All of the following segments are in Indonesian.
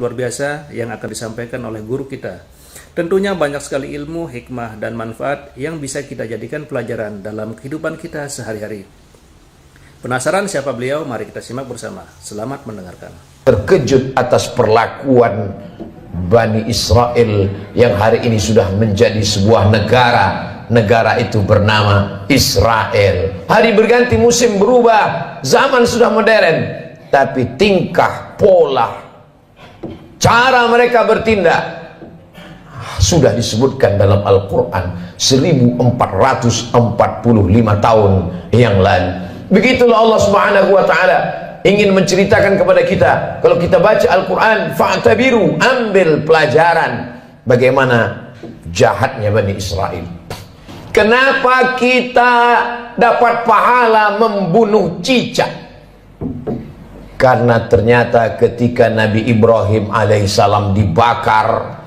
luar biasa yang akan disampaikan oleh guru kita. Tentunya banyak sekali ilmu, hikmah, dan manfaat yang bisa kita jadikan pelajaran dalam kehidupan kita sehari-hari. Penasaran siapa beliau? Mari kita simak bersama. Selamat mendengarkan. Terkejut atas perlakuan Bani Israel yang hari ini sudah menjadi sebuah negara. Negara itu bernama Israel. Hari berganti, musim berubah, zaman sudah modern, tapi tingkah, pola, cara mereka bertindak sudah disebutkan dalam Al-Quran 1445 tahun yang lalu. Begitulah Allah Subhanahu wa ta'ala ingin menceritakan kepada kita. Kalau kita baca Al-Quran, fa'tabiru, ambil pelajaran bagaimana jahatnya Bani Israel. Kenapa kita dapat pahala membunuh cicak? Karena ternyata ketika Nabi Ibrahim alaihissalam dibakar,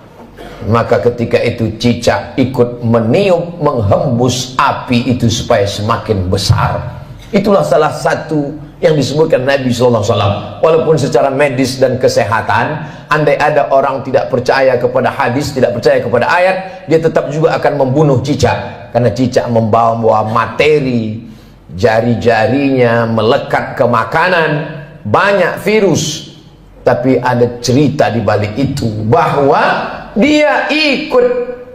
maka ketika itu cicak ikut meniup, menghembus api itu supaya semakin besar. Itulah salah satu yang disebutkan Nabi SAW. Walaupun secara medis dan kesehatan, andai ada orang tidak percaya kepada hadis, tidak percaya kepada ayat, dia tetap juga akan membunuh cicak. Karena cicak membawa materi, jari-jarinya melekat ke makanan, banyak virus. Tapi ada cerita di balik itu, bahwa dia ikut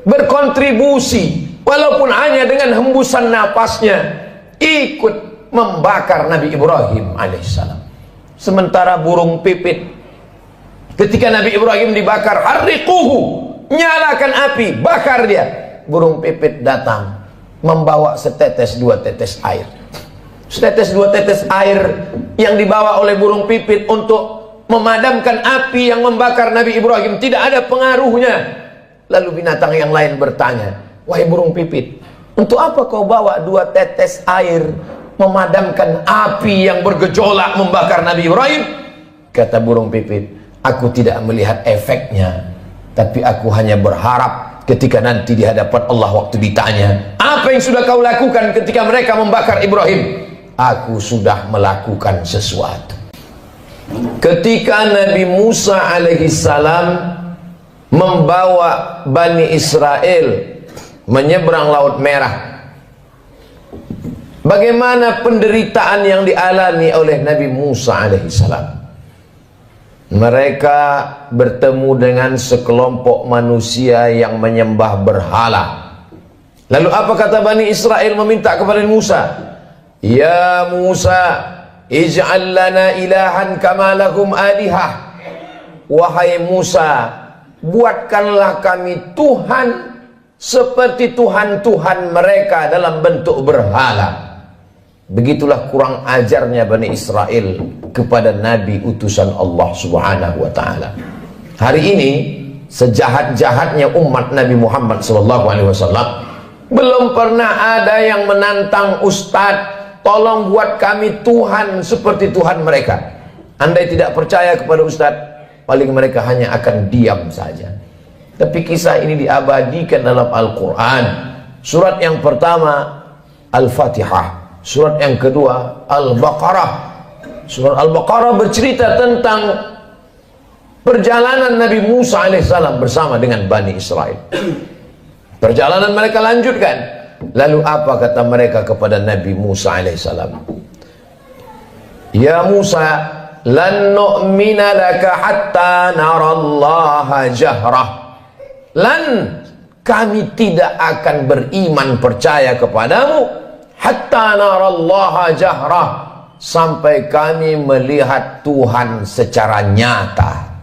berkontribusi, walaupun hanya dengan hembusan napasnya, ikut membakar Nabi Ibrahim alaihissalam. Sementara burung pipit, ketika Nabi Ibrahim dibakar, harriquhu, nyalakan api, bakar dia. Burung pipit datang membawa setetes dua tetes air. Setetes dua tetes air yang dibawa oleh burung pipit untuk memadamkan api yang membakar Nabi Ibrahim tidak ada pengaruhnya. Lalu binatang yang lain bertanya, wahai burung pipit, untuk apa kau bawa dua tetes air memadamkan api yang bergejolak membakar Nabi Ibrahim? Kata burung pipit, aku tidak melihat efeknya, tapi aku hanya berharap ketika nanti di hadapan Allah waktu ditanya, apa yang sudah kau lakukan ketika mereka membakar Ibrahim? Aku sudah melakukan sesuatu. Ketika Nabi Musa alaihissalam membawa Bani Israel menyeberang Laut Merah, bagaimana penderitaan yang dialami oleh Nabi Musa alaihissalam? Mereka bertemu dengan sekelompok manusia yang menyembah berhala. Lalu apa kata Bani Israel meminta kepada Musa? Ya Musa, ij'al lana ilahan kama lahum alihah. Wahai Musa, buatkanlah kami Tuhan seperti Tuhan-Tuhan mereka dalam bentuk berhala. Begitulah kurang ajarnya Bani Israel kepada Nabi utusan Allah Subhanahu wa ta'ala. Hari ini sejahat-jahatnya umat Nabi Muhammad SAW, belum pernah ada yang menantang Ustadz, tolong buat kami Tuhan seperti Tuhan mereka. Andai tidak percaya kepada Ustadz, paling mereka hanya akan diam saja. Tapi kisah ini diabadikan dalam Al-Quran. Surat yang pertama Al-Fatihah, surat yang kedua Al-Baqarah. Surat Al-Baqarah bercerita tentang perjalanan Nabi Musa alaihissalam bersama dengan Bani Israel. Perjalanan mereka lanjutkan. Lalu apa kata mereka kepada Nabi Musa alaihissalam? Ya Musa, lan nu'mina laka hatta narallaha jahrah. Lan, kami tidak akan beriman percaya kepadamu hatta narallaha jahrah, sampai kami melihat Tuhan secara nyata.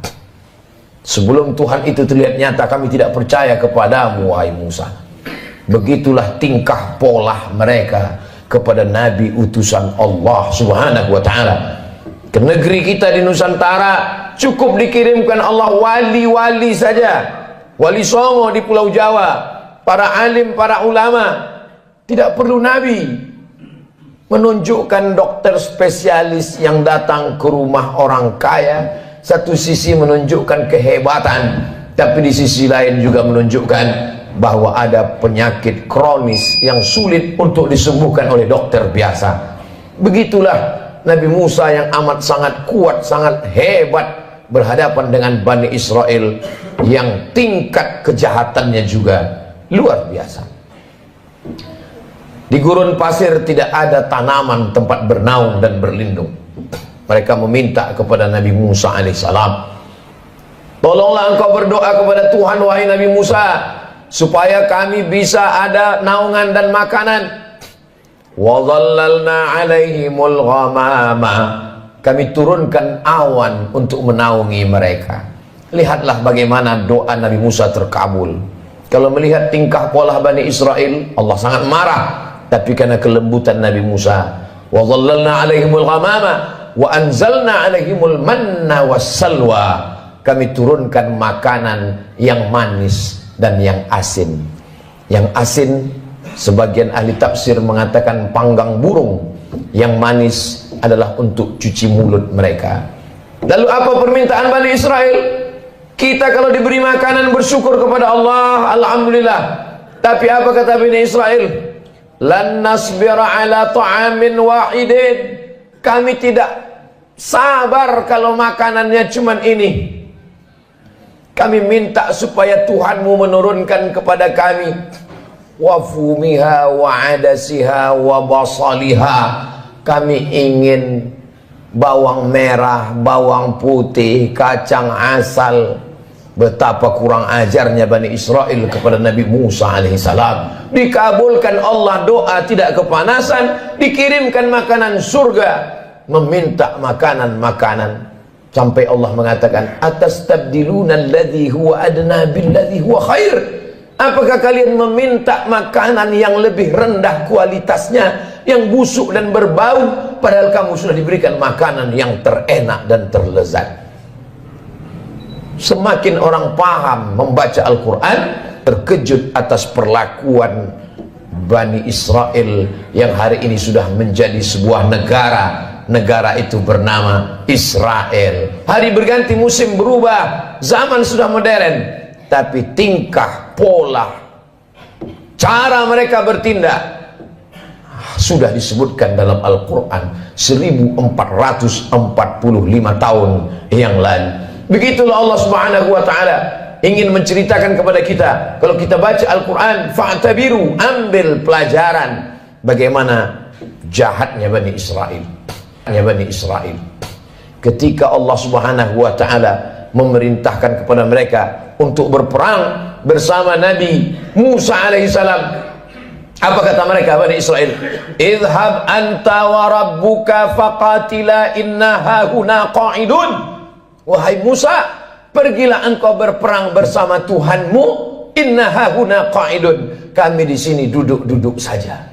Sebelum Tuhan itu terlihat nyata, kami tidak percaya kepadamu, wahai Musa. Begitulah tingkah pola mereka kepada Nabi utusan Allah Subhanahu wa ta'ala. Ke negeri kita di Nusantara cukup dikirimkan Allah wali-wali saja. Wali Songo di Pulau Jawa, para alim, para ulama. Tidak perlu Nabi. Menunjukkan dokter spesialis yang datang ke rumah orang kaya, satu sisi menunjukkan kehebatan, tapi di sisi lain juga menunjukkan bahwa ada penyakit kronis yang sulit untuk disembuhkan oleh dokter biasa. Begitulah Nabi Musa yang amat sangat kuat, sangat hebat, berhadapan dengan Bani Israel yang tingkat kejahatannya juga luar biasa. Di gurun pasir tidak ada tanaman tempat bernaung dan berlindung. Mereka meminta kepada Nabi Musa alaihissalam, tolonglah engkau berdoa kepada Tuhan wahai Nabi Musa, supaya kami bisa ada naungan dan makanan. Wa dhallalna alaihimul ghamama, kami turunkan awan untuk menaungi mereka. Lihatlah bagaimana doa Nabi Musa terkabul. Kalau melihat tingkah pola Bani Israel, Allah sangat marah. Tapi karena kelembutan Nabi Musa, wa dhallalna alaihimul ghamama wa anzalna alaihimul manna wassalwa, kami turunkan makanan yang manis dan yang asin. Yang asin, sebagian ahli tafsir mengatakan panggang burung. Yang manis adalah untuk cuci mulut mereka. Lalu apa permintaan Bani Israel? Kita kalau diberi makanan bersyukur kepada Allah, alhamdulillah. Tapi apa kata Bani Israel? Lan nasbira ala ta'amin wahidin, kami tidak sabar kalau makanannya cuman ini. Kami minta supaya Tuhanmu menurunkan kepada kami wa fumiha wa adasiha wa basaliha, kami ingin bawang merah, bawang putih, kacang asal. Betapa kurang ajarnya Bani Israel kepada Nabi Musa alaihissalam. Dikabulkan Allah doa, tidak kepanasan, dikirimkan makanan surga, meminta makanan-makanan. Sampai Allah mengatakan, atastabdiluna alladhi huwa adna billadhi huwa khair. Apakah kalian meminta makanan yang lebih rendah kualitasnya, yang busuk dan berbau, padahal kamu sudah diberikan makanan yang terenak dan terlezat? Semakin orang paham membaca Al-Quran, terkejut atas perlakuan Bani Israel yang hari ini sudah menjadi sebuah negara. Negara itu bernama Israel. Hari berganti, musim berubah, zaman sudah modern, tapi tingkah, pola, cara mereka bertindak sudah disebutkan dalam Al-Quran 1445 tahun yang lalu. Begitulah Allah Subhanahu wa ta'ala ingin menceritakan kepada kita. Kalau kita baca Al-Quran, fa'tabiru, ambil pelajaran bagaimana jahatnya Bani Israel. Bani Israel ketika Allah Subhanahu wa ta'ala memerintahkan kepada mereka untuk berperang bersama Nabi Musa alaihissalam. Apa kata mereka Bani Israel? Idhab anta wa rabbuka faqatila inna hahuna qa'idun. Wahai Musa, pergilah engkau berperang bersama Tuhanmu. Inna hahuna qa'idun, kami di sini duduk-duduk saja.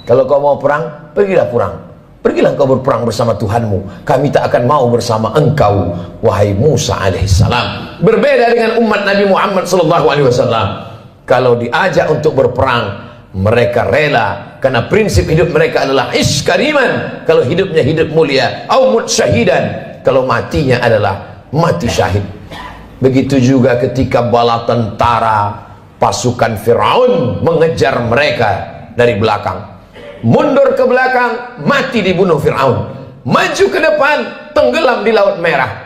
Kalau kau mau perang, pergilah perang. Pergilah engkau berperang bersama Tuhanmu. Kami tak akan mau bersama engkau, wahai Musa alaihissalam. Berbeda dengan umat Nabi Muhammad sallallahu alaihi wasallam. Kalau diajak untuk berperang, mereka rela, karena prinsip hidup mereka adalah ish kariman. Kalau hidupnya hidup mulia, au mut syahidan, kalau matinya adalah mati syahid. Begitu juga ketika bala tentara pasukan Firaun mengejar mereka dari belakang, mundur ke belakang, mati dibunuh Firaun. Maju ke depan, tenggelam di Laut Merah.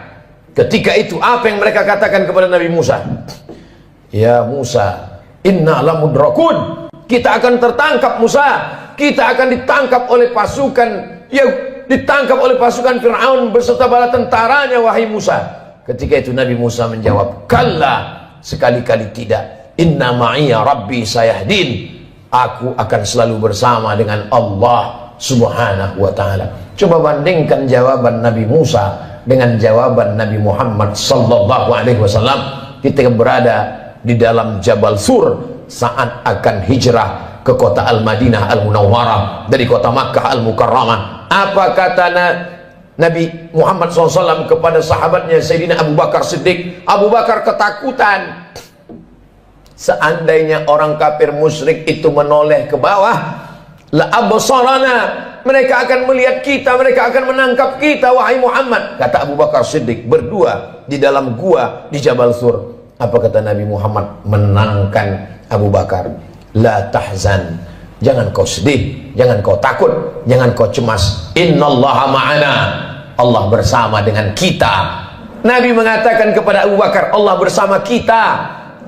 Ketika itu apa yang mereka katakan kepada Nabi Musa? Ya Musa, inna lamudrakun, kita akan tertangkap Musa, kita akan ditangkap oleh pasukan, ya ditangkap oleh pasukan Fir'aun beserta bala tentaranya, wahai Musa. Ketika itu Nabi Musa menjawab, kalla, sekali-kali tidak. Inna ma'iya rabbi sayahdin, aku akan selalu bersama dengan Allah Subhanahu wa ta'ala. Coba bandingkan jawaban Nabi Musa dengan jawaban Nabi Muhammad sallallahu alaihi wasallam ketika berada di dalam Jabal Sur saat akan hijrah ke kota Al-Madinah Al-Munawwarah dari kota Makkah Al-Mukarramah. Apa kata Nabi Muhammad SAW kepada sahabatnya Sayyidina Abu Bakar Siddiq? Abu Bakar ketakutan. Seandainya orang kafir musyrik itu menoleh ke bawah, la absarana, mereka akan melihat kita, mereka akan menangkap kita, wahai Muhammad. Kata Abu Bakar Siddiq berdua di dalam gua di Jabal Sur. Apa kata Nabi Muhammad menangkan Abu Bakar? La tahzan, jangan kau sedih, jangan kau takut, jangan kau cemas. Innallaha ma'ana, Allah bersama dengan kita. Nabi mengatakan kepada Abu Bakar, Allah bersama kita.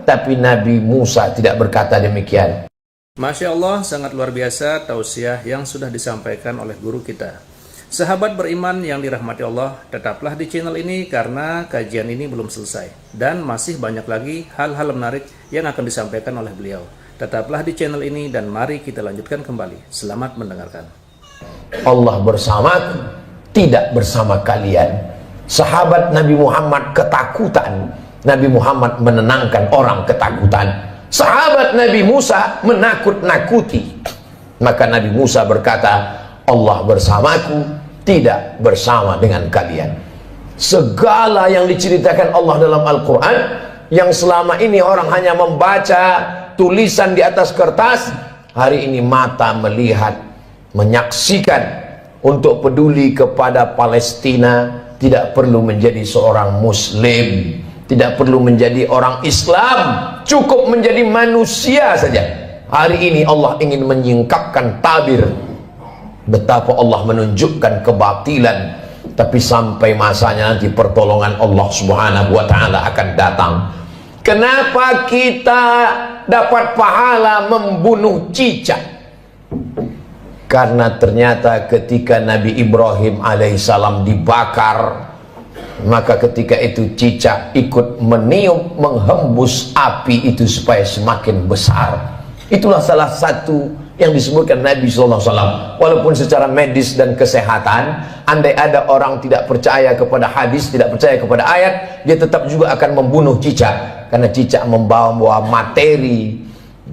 Tapi Nabi Musa tidak berkata demikian. Masya Allah, sangat luar biasa tausiah yang sudah disampaikan oleh guru kita. Sahabat beriman yang dirahmati Allah, tetaplah di channel ini karena kajian ini belum selesai. Dan masih banyak lagi hal-hal menarik yang akan disampaikan oleh beliau. Tetaplah di channel ini dan mari kita lanjutkan kembali. Selamat mendengarkan. Allah bersamaku, tidak bersama kalian. Sahabat Nabi Muhammad ketakutan. Nabi Muhammad menenangkan orang ketakutan. Sahabat Nabi Musa menakut-nakuti. Maka Nabi Musa berkata, Allah bersamaku, tidak bersama dengan kalian. Segala yang diceritakan Allah dalam Al-Quran, yang selama ini orang hanya membaca tulisan di atas kertas, hari ini mata melihat, menyaksikan. Untuk peduli kepada Palestina, tidak perlu menjadi seorang Muslim, tidak perlu menjadi orang Islam, cukup menjadi manusia saja. Hari ini Allah ingin menyingkapkan tabir betapa Allah menunjukkan kebatilan, tapi sampai masanya nanti pertolongan Allah Subhanahu wa taala akan datang. Kenapa kita dapat pahala membunuh cicak? Karena ternyata ketika Nabi Ibrahim alaihissalam dibakar, maka ketika itu cicak ikut meniup, menghembus api itu supaya semakin besar. Itulah salah satu yang disebutkan Nabi SAW. Walaupun secara medis dan kesehatan, andai ada orang tidak percaya kepada hadis, tidak percaya kepada ayat, dia tetap juga akan membunuh cicak. Karena cicak membawa materi,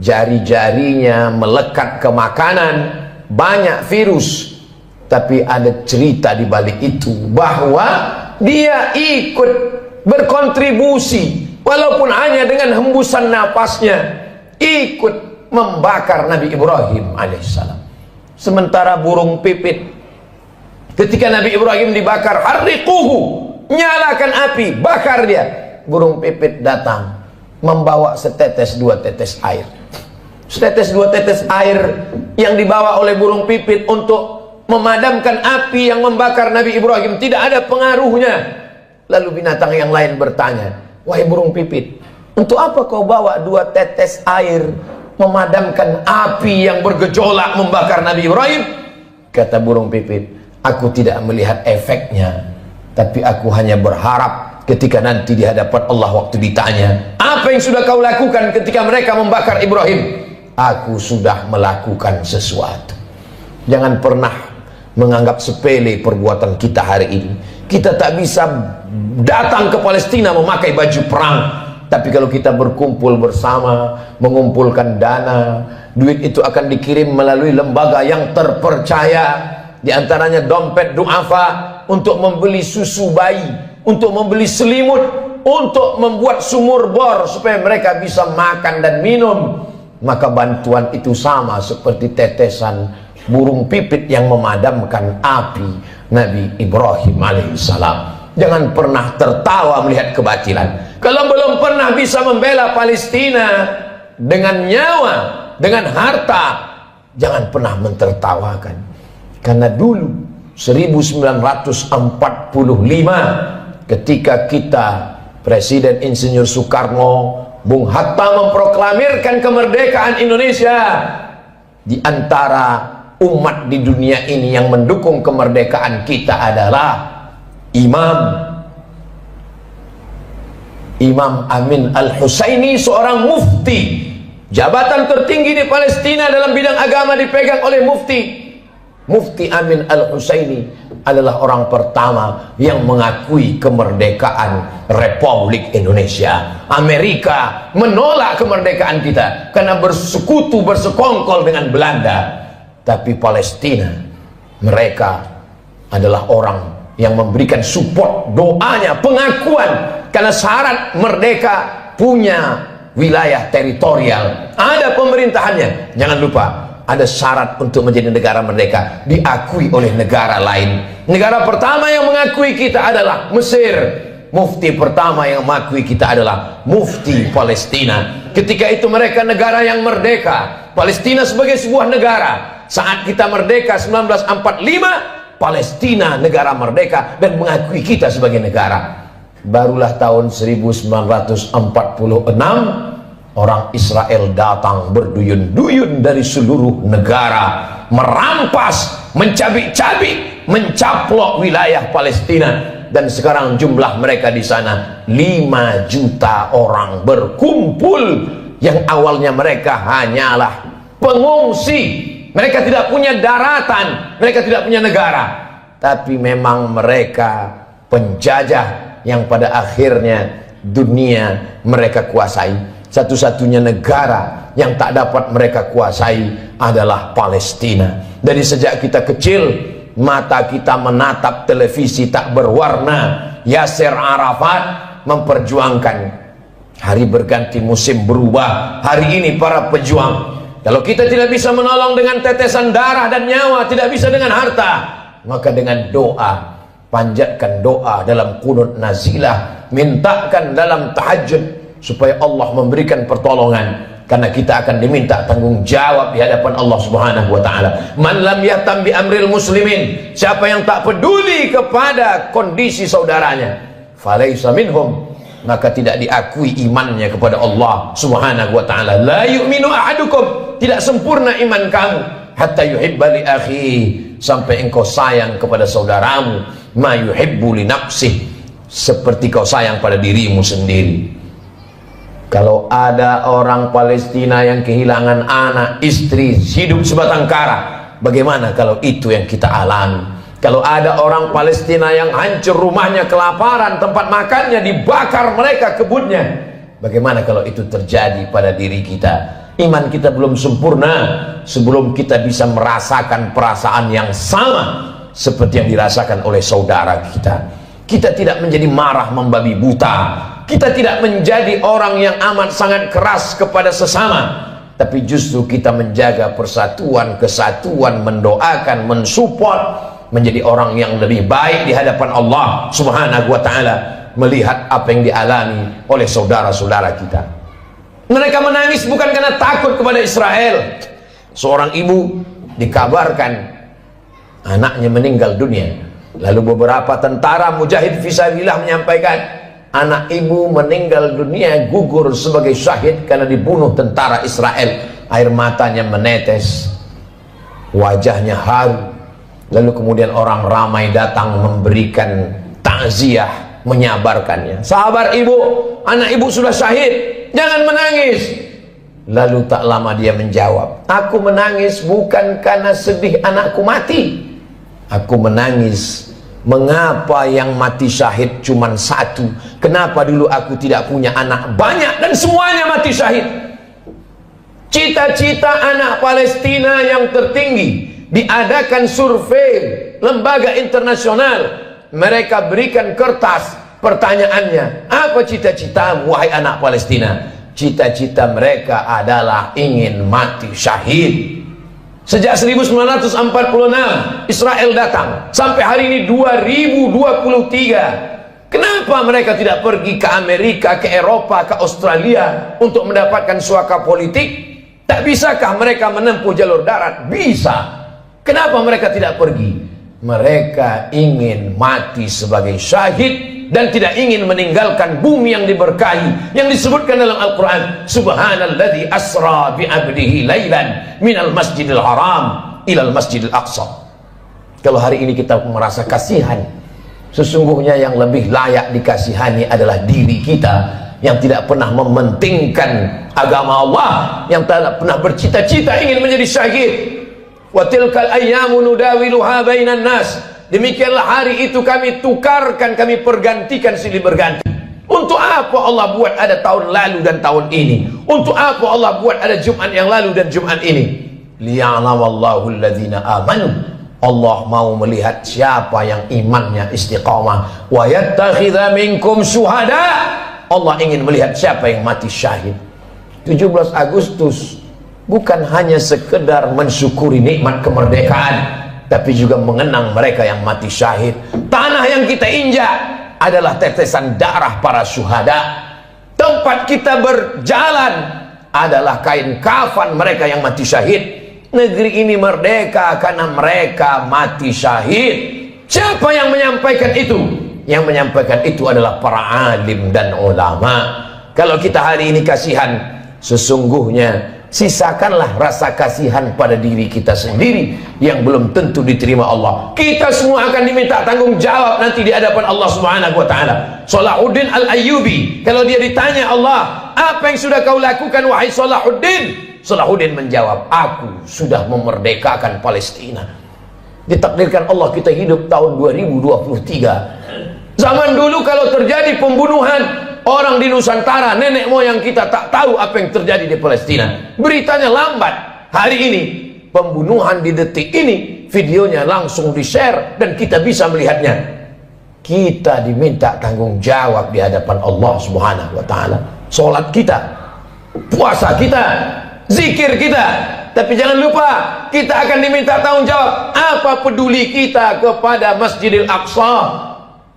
jari-jarinya melekat ke makanan, banyak virus. Tapi ada cerita di balik itu, bahwa dia ikut berkontribusi, walaupun hanya dengan hembusan napasnya, ikut membakar Nabi Ibrahim alaihissalam. Sementara burung pipit, ketika Nabi Ibrahim dibakar, harriquhu, nyalakan api, bakar dia. Burung pipit datang membawa setetes dua tetes air. Setetes dua tetes air yang dibawa oleh burung pipit untuk memadamkan api yang membakar Nabi Ibrahim tidak ada pengaruhnya. Lalu binatang yang lain bertanya, wahai burung pipit, untuk apa kau bawa dua tetes air memadamkan api yang bergejolak membakar Nabi Ibrahim? Kata burung pipit, aku tidak melihat efeknya, tapi aku hanya berharap ketika nanti di hadapan Allah waktu ditanya, apa yang sudah kau lakukan ketika mereka membakar Ibrahim? Aku sudah melakukan sesuatu. Jangan pernah menganggap sepele perbuatan kita hari ini. Kita tak bisa datang ke Palestina memakai baju perang, tapi kalau kita berkumpul bersama, mengumpulkan dana, duit itu akan dikirim melalui lembaga yang terpercaya. Di antaranya dompet duafa, untuk membeli susu bayi, untuk membeli selimut, untuk membuat sumur bor supaya mereka bisa makan dan minum. Maka bantuan itu sama seperti tetesan burung pipit yang memadamkan api Nabi Ibrahim alaihissalam. Jangan pernah tertawa melihat kebatilan. Kalau belum pernah bisa membela Palestina dengan nyawa, dengan harta, jangan pernah mentertawakan. Karena dulu 1945 ketika kita Presiden Insinyur Soekarno, Bung Hatta memproklamirkan kemerdekaan Indonesia, di antara umat di dunia ini yang mendukung kemerdekaan kita adalah Imam Amin Al-Husaini, seorang mufti. Jabatan tertinggi di Palestina dalam bidang agama dipegang oleh Mufti Amin Al-Husaini adalah orang pertama yang mengakui kemerdekaan Republik Indonesia. Amerika menolak kemerdekaan kita karena bersekutu, bersekongkol dengan Belanda. Tapi Palestina, mereka adalah orang yang memberikan support, doanya, pengakuan. Karena syarat merdeka punya wilayah teritorial, ada pemerintahannya. Jangan lupa, ada syarat untuk menjadi negara merdeka, diakui oleh negara lain. Negara pertama yang mengakui kita adalah Mesir. Mufti pertama yang mengakui kita adalah Mufti Palestina. Ketika itu mereka negara yang merdeka, Palestina sebagai sebuah negara. Saat kita merdeka 1945, Palestina negara merdeka dan mengakui kita sebagai negara. Barulah tahun 1946 orang Israel datang berduyun-duyun dari seluruh negara, merampas, mencabik-cabik, mencaplok wilayah Palestina, dan sekarang jumlah mereka di sana 5 juta orang berkumpul. Yang awalnya mereka hanyalah pengungsi, mereka tidak punya daratan, mereka tidak punya negara, tapi memang mereka penjajah yang pada akhirnya dunia mereka kuasai. Satu-satunya negara yang tak dapat mereka kuasai adalah Palestina. Dari sejak kita kecil, mata kita menatap televisi tak berwarna. Yasser Arafat memperjuangkan. Hari berganti, musim berubah. Hari ini para pejuang, kalau kita tidak bisa menolong dengan tetesan darah dan nyawa, tidak bisa dengan harta, maka dengan doa, panjatkan doa dalam qunut nazilah, mintakan dalam tahajud supaya Allah memberikan pertolongan, karena kita akan diminta tanggung jawab di hadapan Allah Subhanahu wa taala. Man lam yahtam bi amril muslimin, siapa yang tak peduli kepada kondisi saudaranya, falaisa minhum, maka tidak diakui imannya kepada Allah Subhanahu wa taala. La yu'minu ahadukum, tidak sempurna iman kamu, hatta yuhibba li akhi, sampai engkau sayang kepada saudaramu, ma yuhibbu li nafsih, seperti kau sayang pada dirimu sendiri. Kalau ada orang Palestina yang kehilangan anak, istri, hidup sebatang kara, bagaimana kalau itu yang kita alami? Kalau ada orang Palestina yang hancur rumahnya, kelaparan, tempat makannya dibakar mereka, kebunnya, bagaimana kalau itu terjadi pada diri kita? Iman kita belum sempurna sebelum kita bisa merasakan perasaan yang sama seperti yang dirasakan oleh saudara kita. Kita tidak menjadi marah membabi buta, kita tidak menjadi orang yang amat sangat keras kepada sesama, tapi justru kita menjaga persatuan, kesatuan, mendoakan, mensupport, menjadi orang yang lebih baik di hadapan Allah Subhanahu wa taala, melihat apa yang dialami oleh saudara-saudara kita. Mereka menangis bukan karena takut kepada Israel. Seorang ibu dikabarkan anaknya meninggal dunia. Lalu beberapa tentara mujahid fisabilillah menyampaikan, anak ibu meninggal dunia, gugur sebagai syahid karena dibunuh tentara Israel. Air matanya menetes, wajahnya haru. Lalu kemudian orang ramai datang memberikan takziah, menyabarkannya. Sabar ibu, anak ibu sudah syahid, jangan menangis. Lalu tak lama dia menjawab, aku menangis bukan karena sedih anakku mati, aku menangis, mengapa yang mati syahid cuma satu? Kenapa dulu aku tidak punya anak banyak dan semuanya mati syahid? Cita-cita anak Palestina yang tertinggi, diadakan survei lembaga internasional, mereka berikan kertas, pertanyaannya, apa cita-citamu wahai anak Palestina? Cita-cita mereka adalah ingin mati syahid. Sejak 1946 Israel datang sampai hari ini 2023. Kenapa mereka tidak pergi ke Amerika, ke Eropa, ke Australia untuk mendapatkan suaka politik? Tak bisakah mereka menempuh jalur darat? Bisa. Kenapa mereka tidak pergi? Mereka ingin mati sebagai syahid dan tidak ingin meninggalkan bumi yang diberkahi, yang disebutkan dalam Al-Quran, subhanalladzi asra bi'abdihi laylan minal masjidil haram ilal masjidil aqsa. Kalau hari ini kita merasa kasihan, sesungguhnya yang lebih layak dikasihani adalah diri kita yang tidak pernah mementingkan agama Allah, yang tidak pernah bercita-cita ingin menjadi syahid. Wa tilkal ayyamu nudawiluha bainan nas, demikianlah hari itu kami tukarkan, kami pergantikan silih berganti. Untuk apa Allah buat ada tahun lalu dan tahun ini? Untuk apa Allah buat ada Jumat yang lalu dan Jumat ini? Liya'lamallahu alladhina amanu, Allah mau melihat siapa yang imannya istiqamah. Wa yattakhidha minkum syuhada, Allah ingin melihat siapa yang mati syahid. 17 Agustus bukan hanya sekedar mensyukuri nikmat kemerdekaan, tapi juga mengenang mereka yang mati syahid. Tanah yang kita injak adalah tetesan darah para syuhada. Tempat kita berjalan adalah kain kafan mereka yang mati syahid. Negeri ini merdeka karena mereka mati syahid. Siapa yang menyampaikan itu? yang menyampaikan itu adalah para alim dan ulama. Kalau kita hari ini kasihan, sesungguhnya sisakanlah rasa kasihan pada diri kita sendiri yang belum tentu diterima Allah. Kita semua akan diminta tanggung jawab nanti di hadapan Allah Subhanahu wa taala. Salahuddin Al-Ayyubi, kalau dia ditanya Allah, apa yang sudah kau lakukan wahai Salahuddin? Salahuddin menjawab, aku sudah memerdekakan Palestina. Ditakdirkan Allah kita hidup tahun 2023. Zaman dulu kalau terjadi pembunuhan orang di Nusantara, nenek moyang kita tak tahu apa yang terjadi di Palestina. Beritanya lambat. Hari ini pembunuhan di detik ini, videonya langsung di-share dan kita bisa melihatnya. Kita diminta tanggung jawab di hadapan Allah Subhanahu wa taala. Salat kita, puasa kita, zikir kita. Tapi jangan lupa, kita akan diminta tanggung jawab. Apa peduli kita kepada Masjidil Aqsa,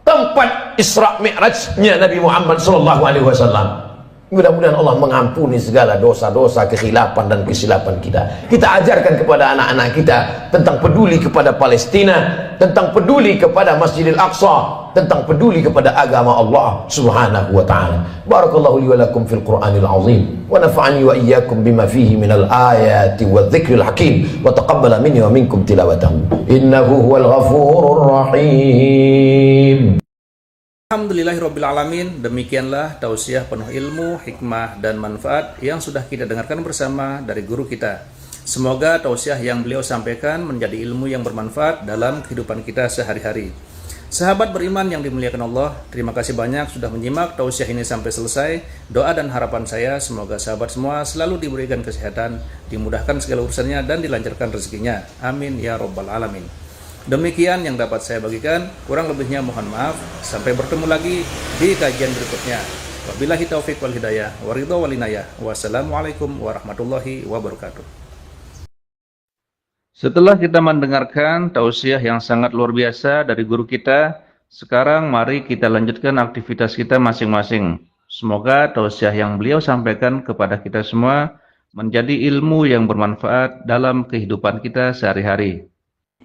tempat Isra Mi'rajnya Nabi Muhammad SAW. Mudah-mudahan Allah mengampuni segala dosa-dosa, kekhilafan dan kesilapan kita. Kita ajarkan kepada anak-anak kita tentang peduli kepada Palestina, tentang peduli kepada Masjidil Aqsa, tentang peduli kepada agama Allah Subhanahu wa taala. Barakallahu li wa lakum fil Qur'anil azim wa nafa'ani wa iyyakum bima fihi minal ayati wadh-dhikril hakim wa taqabbala minni wa minkum tilawatahu innahu huwal ghafurur rahim. Alhamdulillahirrabbilalamin. Demikianlah tausiah penuh ilmu, hikmah, dan manfaat yang sudah kita dengarkan bersama dari guru kita. Semoga tausiah yang beliau sampaikan menjadi ilmu yang bermanfaat dalam kehidupan kita sehari-hari. Sahabat beriman yang dimuliakan Allah, terima kasih banyak sudah menyimak tausiah ini sampai selesai. Doa dan harapan saya semoga sahabat semua selalu diberikan kesehatan, dimudahkan segala urusannya, dan dilancarkan rezekinya. Amin ya rabbal alamin. Demikian yang dapat saya bagikan, kurang lebihnya mohon maaf. Sampai bertemu lagi di kajian berikutnya. Wabillahi taufiq wal hidayah, waridho wal inayah. Wassalamualaikum warahmatullahi wabarakatuh. Setelah kita mendengarkan tausiah yang sangat luar biasa dari guru kita, sekarang mari kita lanjutkan aktivitas kita masing-masing. Semoga tausiah yang beliau sampaikan kepada kita semua menjadi ilmu yang bermanfaat dalam kehidupan kita sehari-hari.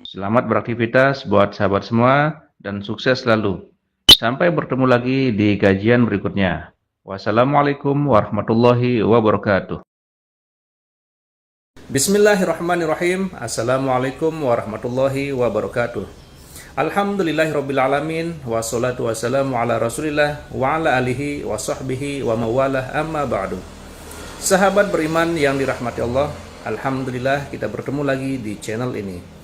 Selamat beraktivitas buat sahabat semua dan sukses selalu. Sampai bertemu lagi di kajian berikutnya. Wassalamualaikum warahmatullahi wabarakatuh. Bismillahirrahmanirrahim. Assalamualaikum warahmatullahi wabarakatuh. Alhamdulillahirrabbilalamin. Wassalatu wassalamu ala rasulillah wa ala alihi wa sahbihi wa mawalah amma ba'du. Sahabat beriman yang dirahmati Allah, alhamdulillah kita bertemu lagi di channel ini.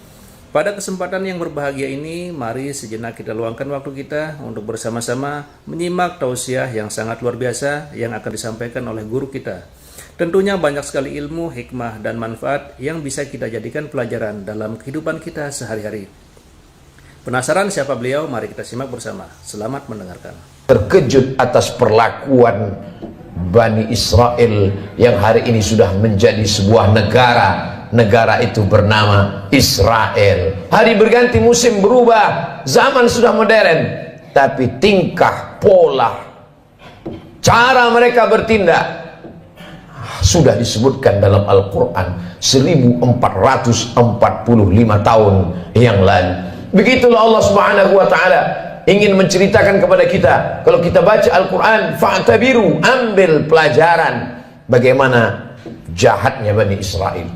Pada kesempatan yang berbahagia ini, mari sejenak kita luangkan waktu kita untuk bersama-sama menyimak tausiah yang sangat luar biasa yang akan disampaikan oleh guru kita. Tentunya banyak sekali ilmu, hikmah, dan manfaat yang bisa kita jadikan pelajaran dalam kehidupan kita sehari-hari. Penasaran siapa beliau? Mari kita simak bersama. Selamat mendengarkan. Terkejut atas perlakuan Bani Israel yang hari ini sudah menjadi sebuah negara. Negara itu bernama Israel. Hari berganti, musim berubah, zaman sudah modern, tapi tingkah, pola, cara mereka bertindak sudah disebutkan dalam Al-Quran 1445 tahun yang lalu. Begitulah Allah Subhanahu wa ta'ala ingin menceritakan kepada kita. Kalau kita baca Al-Quran, fa'tabiru, ambil pelajaran bagaimana jahatnya Bani Israel.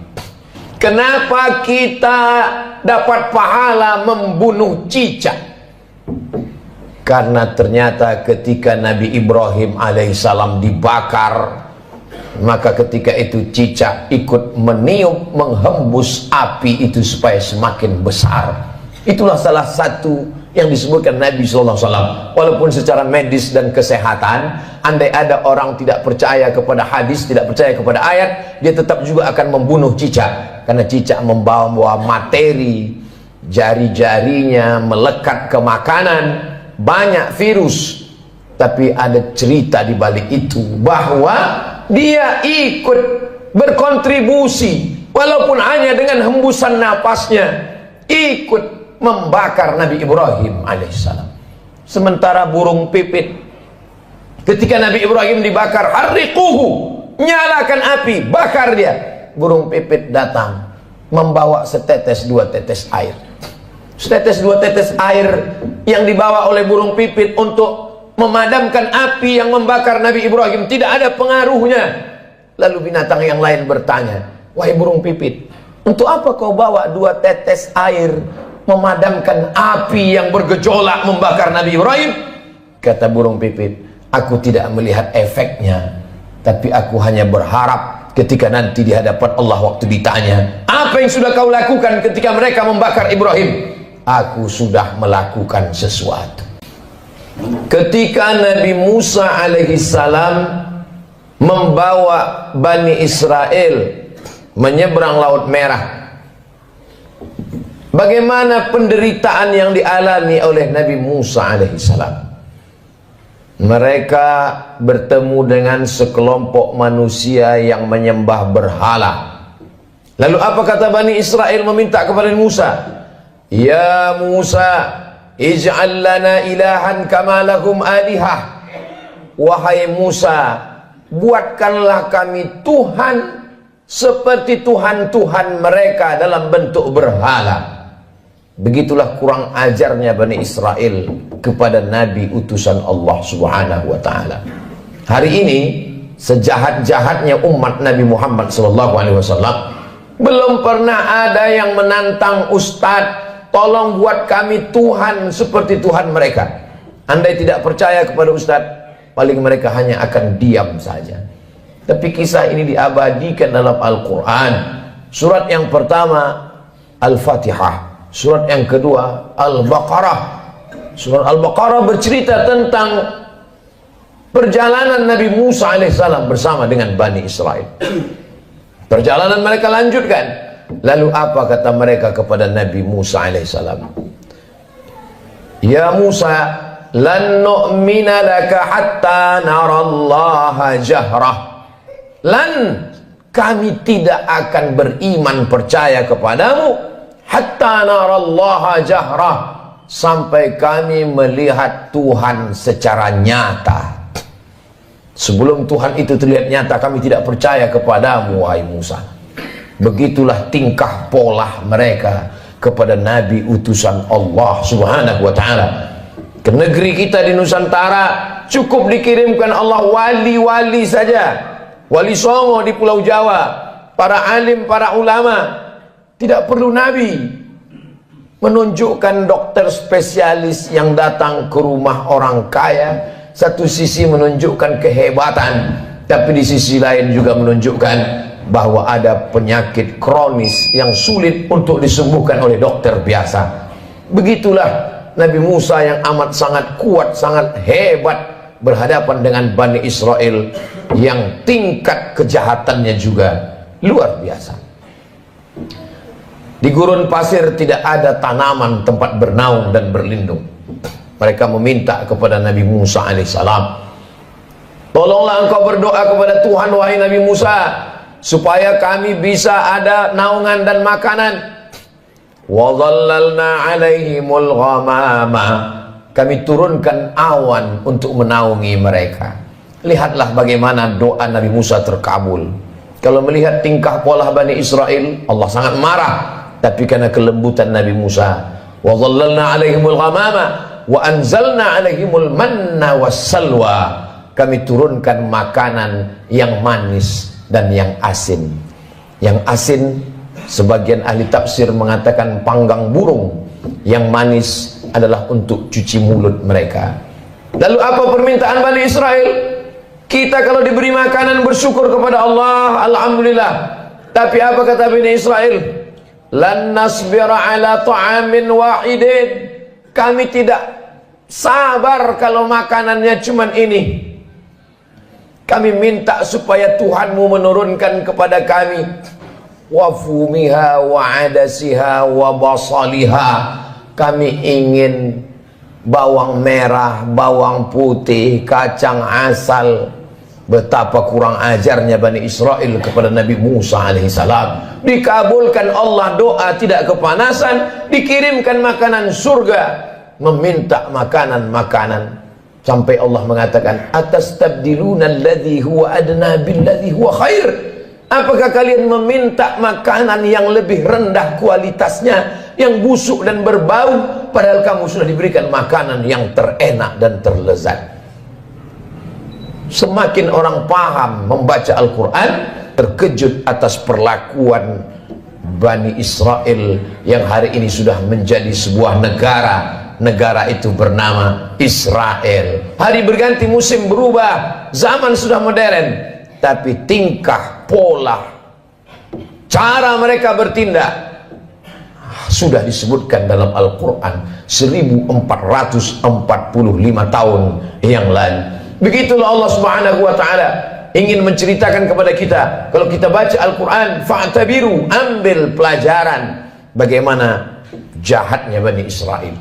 Kenapa kita dapat pahala membunuh cicak? Karena ternyata ketika Nabi Ibrahim alaihissalam dibakar, maka ketika itu cicak ikut meniup, menghembus api itu supaya semakin besar. Itulah salah satu yang disebutkan Nabi SAW. Walaupun secara medis dan kesehatan, andai ada orang tidak percaya kepada hadis, tidak percaya kepada ayat, dia tetap juga akan membunuh cicak. Karena cicak membawa materi, jari-jarinya melekat ke makanan, banyak virus. Tapi ada cerita di balik itu, bahwa dia ikut berkontribusi, walaupun hanya dengan hembusan napasnya, ikut membakar Nabi Ibrahim alaihissalam. Sementara burung pipit, ketika Nabi Ibrahim dibakar, harriquhu, nyalakan api, bakar dia. Burung pipit datang membawa setetes dua tetes air. setetes dua tetes air yang dibawa oleh burung pipit untuk memadamkan api yang membakar Nabi Ibrahim tidak ada pengaruhnya. Lalu binatang yang lain bertanya, wahai burung pipit, untuk apa kau bawa dua tetes air memadamkan api yang bergejolak membakar Nabi Ibrahim? Kata burung pipit, aku tidak melihat efeknya, tapi aku hanya berharap ketika nanti di hadapan Allah waktu ditanya, apa yang sudah kau lakukan ketika mereka membakar Ibrahim? Aku sudah melakukan sesuatu. Ketika Nabi Musa alaihissalam membawa Bani Israel menyeberang Laut Merah, bagaimana penderitaan yang dialami oleh Nabi Musa alaihissalam? Mereka bertemu dengan sekelompok manusia yang menyembah berhala. Lalu apa kata Bani Israel meminta kepada Musa? Ya Musa, ij'al lana ilahan kama lahum alihah. Wahai Musa, buatkanlah kami Tuhan seperti Tuhan-Tuhan mereka dalam bentuk berhala. Begitulah kurang ajarnya Bani Israel kepada Nabi utusan Allah Subhanahu wa ta'ala. Hari ini sejahat-jahatnya umat Nabi Muhammad SAW, belum pernah ada yang menantang Ustadz, tolong buat kami Tuhan seperti Tuhan mereka. Andai tidak percaya kepada Ustadz, paling mereka hanya akan diam saja. Tapi kisah ini diabadikan dalam Al-Quran. Surat yang pertama Al-Fatihah, surat yang kedua Al-Baqarah. Surat Al-Baqarah bercerita tentang perjalanan Nabi Musa alaihissalam bersama dengan Bani Israel. Perjalanan mereka lanjutkan. Lalu apa kata mereka kepada Nabi Musa alaihissalam? Ya Musa, lan nu'mina laka hatta narallaha jahrah. Lan, kami tidak akan beriman percaya kepadamu hatta narallaha jahrah, sampai kami melihat Tuhan secara nyata. Sebelum Tuhan itu terlihat nyata, kami tidak percaya kepadamu wahai Musa. Begitulah tingkah pola mereka kepada Nabi utusan Allah Subhanahu wa ta'ala. Ke negeri kita di Nusantara cukup dikirimkan Allah wali-wali saja, wali songo di Pulau Jawa, para alim, para ulama. Tidak perlu Nabi. Menunjukkan dokter spesialis yang datang ke rumah orang kaya, satu sisi menunjukkan kehebatan, tapi di sisi lain juga menunjukkan bahwa ada penyakit kronis yang sulit untuk disembuhkan oleh dokter biasa. Begitulah Nabi Musa yang amat sangat kuat, sangat hebat berhadapan dengan Bani Israel yang tingkat kejahatannya juga luar biasa. Di gurun pasir tidak ada tanaman tempat bernaung dan berlindung. Mereka meminta kepada Nabi Musa alaihissalam, tolonglah engkau berdoa kepada Tuhan wahai Nabi Musa, supaya kami bisa ada naungan dan makanan. Wa dhallalna alaihimul ghamama, kami turunkan awan untuk menaungi mereka. Lihatlah bagaimana doa Nabi Musa terkabul. Kalau melihat tingkah pola Bani Israel, Allah sangat marah. Tapi karena kelembutan Nabi Musa, wa dhallalna alaihimul ghamama wa anzalna alaihimul manna wassalwa, kami turunkan makanan yang manis dan yang asin. Yang asin, sebagian ahli tafsir mengatakan panggang burung. Yang manis adalah untuk cuci mulut mereka. Lalu apa permintaan Bani Israel? Kita kalau diberi makanan bersyukur kepada Allah, alhamdulillah. Tapi apa kata Bani Israel? Lan nasbira ala ta'amin wahidin, kami tidak sabar kalau makanannya cuman ini. Kami minta supaya Tuhanmu menurunkan kepada kami wafumiha wa adasiha wa basaliha. Kami ingin bawang merah, bawang putih, kacang asal. Betapa kurang ajarnya Bani Israel kepada Nabi Musa alaihissalam. Dikabulkan Allah doa tidak kepanasan, dikirimkan makanan surga, meminta makanan-makanan. Sampai Allah mengatakan, atastabdiluna alladhi huwa adna billadhi huwa khair. Apakah kalian meminta makanan yang lebih rendah kualitasnya yang busuk dan berbau, padahal kamu sudah diberikan makanan yang terenak dan terlezat. Semakin orang paham membaca Al-Quran, terkejut atas perlakuan Bani Israel yang hari ini sudah menjadi sebuah negara. Negara itu bernama Israel. Hari berganti, musim berubah, zaman sudah modern, tapi tingkah, pola, cara mereka bertindak sudah disebutkan dalam Al-Quran 1445 tahun yang lalu. Begitulah Allah Subhanahu wa ta'ala ingin menceritakan kepada kita. Kalau kita baca Al-Quran, fa'tabiru, ambil pelajaran bagaimana jahatnya Bani Israel.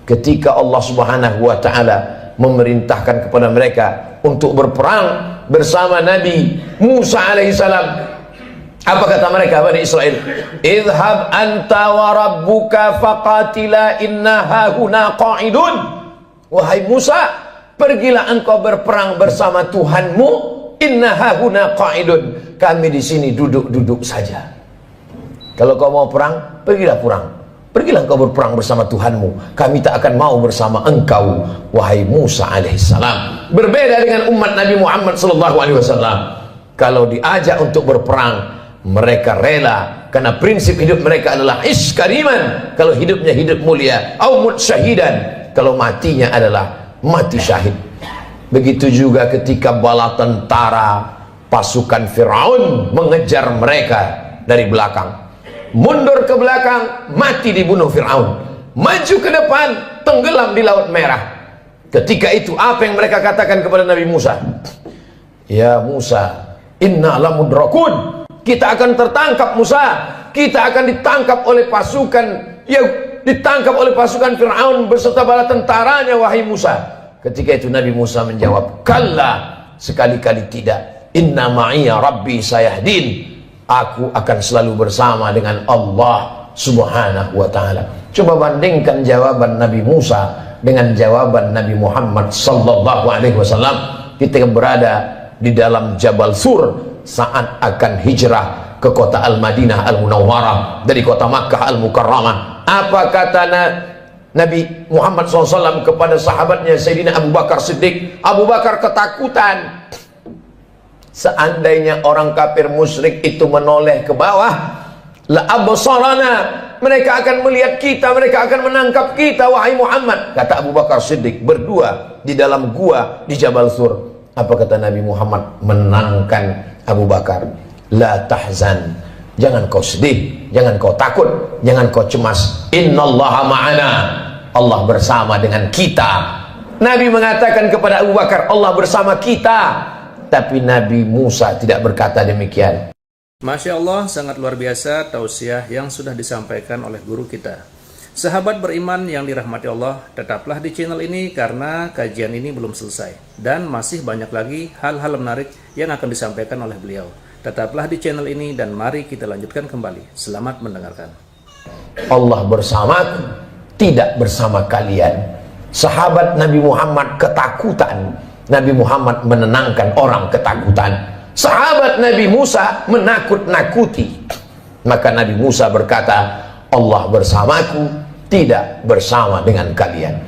Ketika Allah Subhanahu wa ta'ala memerintahkan kepada mereka untuk berperang bersama Nabi Musa alaihissalam, apa kata mereka Bani Israel? Idhab anta wa rabbuka faqatila inna hahuna qa'idun. Wahai Musa, pergilah engkau berperang bersama Tuhanmu, inna hahuna qa'idun. Kami di sini duduk-duduk saja. Kalau kau mau perang, pergilah perang. Pergilah engkau berperang bersama Tuhanmu. Kami tak akan mau bersama engkau, wahai Musa alaihissalam. Berbeda dengan umat Nabi Muhammad sallallahu alaihi wasallam. Kalau diajak untuk berperang, mereka rela, karena prinsip hidup mereka adalah ish kariman. Kalau hidupnya hidup mulia, au mut syahidan, kalau matinya adalah mati syahid. Begitu juga ketika bala tentara pasukan Firaun mengejar mereka dari belakang. Mundur ke belakang, mati dibunuh Fir'aun. Maju ke depan, tenggelam di Laut Merah. Ketika itu apa yang mereka katakan kepada Nabi Musa? Ya Musa, inna lamudrakun. Kita akan tertangkap Musa. Kita akan ditangkap oleh pasukan, ya, ditangkap oleh pasukan Fir'aun beserta bala tentaranya, wahai Musa. Ketika itu Nabi Musa menjawab, kalla, sekali-kali tidak. Inna ma'iya rabbi sayahdin. Aku akan selalu bersama dengan Allah Subhanahu wa ta'ala. Coba bandingkan jawaban Nabi Musa dengan jawaban Nabi Muhammad sallallahu alaihi wasallam ketika berada di dalam Jabal Sur saat akan hijrah ke kota Al-Madinah Al-Munawwarah dari kota Makkah Al-Mukarramah. Apa kata Nabi Muhammad SAW kepada sahabatnya Sayyidina Abu Bakar Siddiq? Abu Bakar ketakutan. Seandainya orang kafir musyrik itu menoleh ke bawah, la absarana, mereka akan melihat kita, mereka akan menangkap kita, wahai Muhammad. Kata Abu Bakar Siddiq, berdua di dalam gua di Jabal Sur. Apa kata Nabi Muhammad menenangkan Abu Bakar? La tahzan, jangan kau sedih, jangan kau takut, jangan kau cemas. Innallaha ma'ana, Allah bersama dengan kita. Nabi mengatakan kepada Abu Bakar, Allah bersama kita. Tapi Nabi Musa tidak berkata demikian. Masya Allah, sangat luar biasa tausiah yang sudah disampaikan oleh guru kita. Sahabat beriman yang dirahmati Allah, tetaplah di channel ini karena kajian ini belum selesai. Dan masih banyak lagi hal-hal menarik yang akan disampaikan oleh beliau. Tetaplah di channel ini dan mari kita lanjutkan kembali. Selamat mendengarkan. Allah bersamaku, tidak bersama kalian. Sahabat Nabi Muhammad ketakutan. Nabi Muhammad menenangkan orang ketakutan. Sahabat Nabi Musa menakut-nakuti. Maka Nabi Musa berkata, Allah bersamaku, tidak bersama dengan kalian.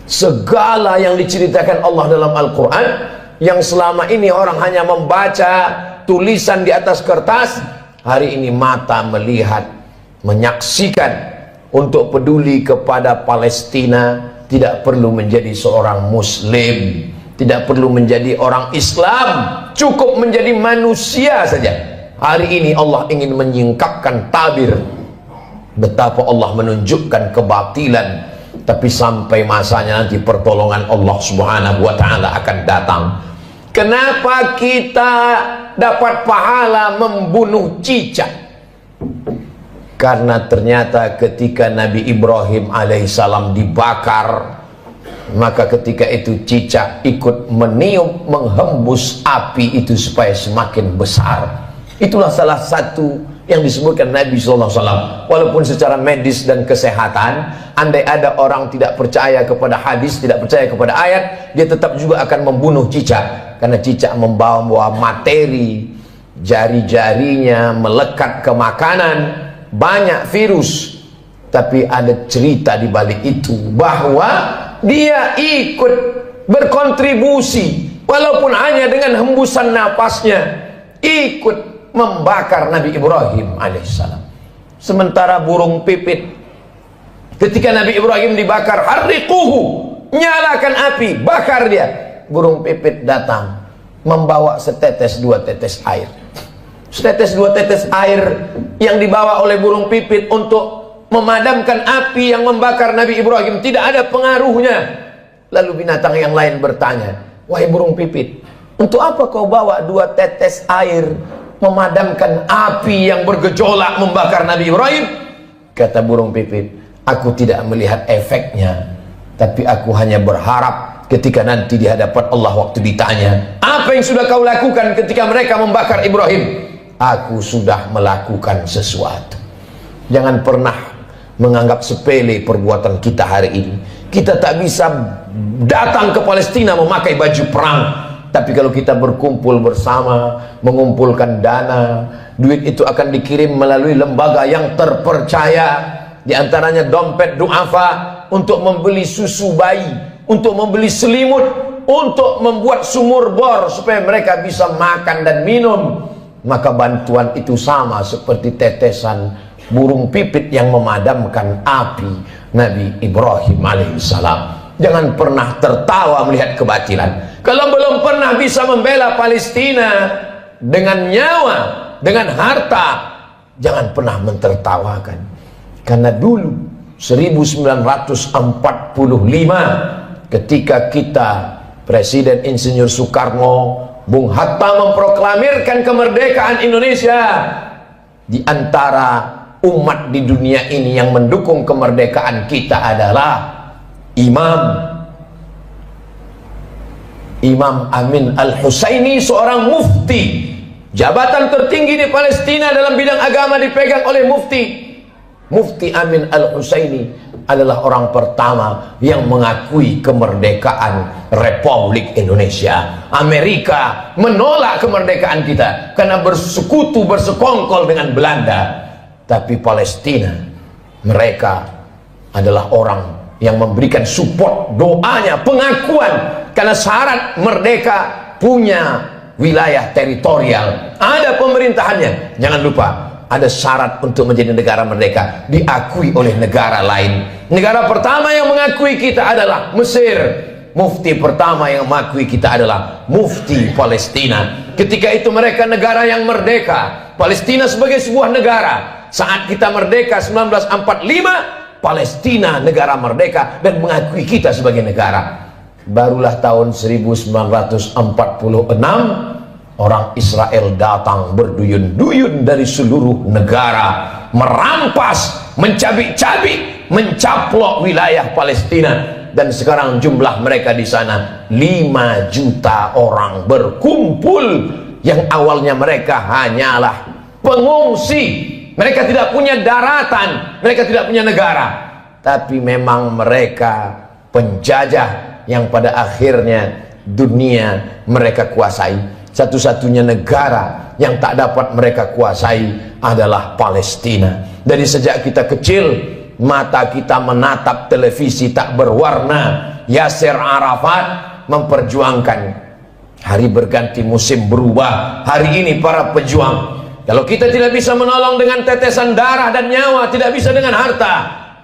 Segala yang diceritakan Allah dalam Al-Quran, yang selama ini orang hanya membaca tulisan di atas kertas, hari ini mata melihat, menyaksikan. Untuk peduli kepada Palestina, tidak perlu menjadi seorang Muslim, tidak perlu menjadi orang Islam, cukup menjadi manusia saja. Hari ini Allah ingin menyingkapkan tabir betapa Allah menunjukkan kebatilan, tapi sampai masanya nanti pertolongan Allah Subhanahu wa ta'ala akan datang. Kenapa kita dapat pahala membunuh cicak? Karena ternyata ketika Nabi Ibrahim alaihissalam dibakar, maka ketika itu cicak ikut meniup, menghembus api itu supaya semakin besar. Itulah salah satu yang disebutkan Nabi SAW. Walaupun secara medis dan kesehatan, andai ada orang tidak percaya kepada hadis, tidak percaya kepada ayat, dia tetap juga akan membunuh cicak. Karena cicak membawa materi, jari-jarinya melekat ke makanan, banyak virus, tapi ada cerita di balik itu bahwa dia ikut berkontribusi walaupun hanya dengan hembusan napasnya, ikut membakar Nabi Ibrahim alaihissalam. Sementara burung pipit, ketika Nabi Ibrahim dibakar, harriquhu, nyalakan api, bakar dia. Burung pipit datang membawa setetes dua tetes air. Setetes dua tetes air yang dibawa oleh burung pipit untuk memadamkan api yang membakar Nabi Ibrahim tidak ada pengaruhnya. Lalu binatang yang lain bertanya, wahai burung pipit, untuk apa kau bawa dua tetes air memadamkan api yang bergejolak membakar Nabi Ibrahim? Kata burung pipit, aku tidak melihat efeknya, tapi aku hanya berharap ketika nanti di hadapan Allah waktu ditanya, apa yang sudah kau lakukan ketika mereka membakar Ibrahim? Aku sudah melakukan sesuatu. Jangan pernah menganggap sepele perbuatan kita hari ini. Kita tak bisa datang ke Palestina memakai baju perang, tapi kalau kita berkumpul bersama, mengumpulkan dana, duit itu akan dikirim melalui lembaga yang terpercaya, di antaranya dompet duafa, untuk membeli susu bayi, untuk membeli selimut, untuk membuat sumur bor supaya mereka bisa makan dan minum. Maka bantuan itu sama seperti tetesan burung pipit yang memadamkan api Nabi Ibrahim alaihissalam. Jangan pernah tertawa melihat kebatilan. Kalau belum pernah bisa membela Palestina dengan nyawa, dengan harta, jangan pernah mentertawakan. Karena dulu 1945 ketika kita Presiden Insinyur Soekarno, Bung Hatta memproklamirkan kemerdekaan Indonesia, di antara umat di dunia ini yang mendukung kemerdekaan kita adalah Imam Amin Al-Husaini, seorang mufti. Jabatan tertinggi di Palestina dalam bidang agama dipegang oleh Mufti Amin Al-Husaini adalah orang pertama yang mengakui kemerdekaan Republik Indonesia. Amerika menolak kemerdekaan kita karena bersekutu, bersekongkol dengan Belanda. Tapi Palestina, mereka adalah orang yang memberikan support, doanya, pengakuan. Karena syarat merdeka punya wilayah teritorial, ada pemerintahannya. Jangan lupa, ada syarat untuk menjadi negara merdeka, diakui oleh negara lain. Negara pertama yang mengakui kita adalah Mesir. Mufti pertama yang mengakui kita adalah Mufti Palestina. Ketika itu mereka negara yang merdeka, Palestina sebagai sebuah negara. Saat kita merdeka 1945, Palestina negara merdeka dan mengakui kita sebagai negara. Barulah tahun 1946 orang Israel datang berduyun-duyun dari seluruh negara, merampas, mencabik-cabik, mencaplok wilayah Palestina. Dan sekarang jumlah mereka di sana 5 juta orang berkumpul. Yang awalnya mereka hanyalah pengungsi, mereka tidak punya daratan, mereka tidak punya negara, tapi memang mereka penjajah yang pada akhirnya dunia mereka kuasai. Satu-satunya negara yang tak dapat mereka kuasai adalah Palestina. Dari sejak kita kecil, mata kita menatap televisi tak berwarna. Yasser Arafat memperjuangkan. Hari berganti, musim berubah. Hari ini para pejuang, kalau kita tidak bisa menolong dengan tetesan darah dan nyawa, tidak bisa dengan harta,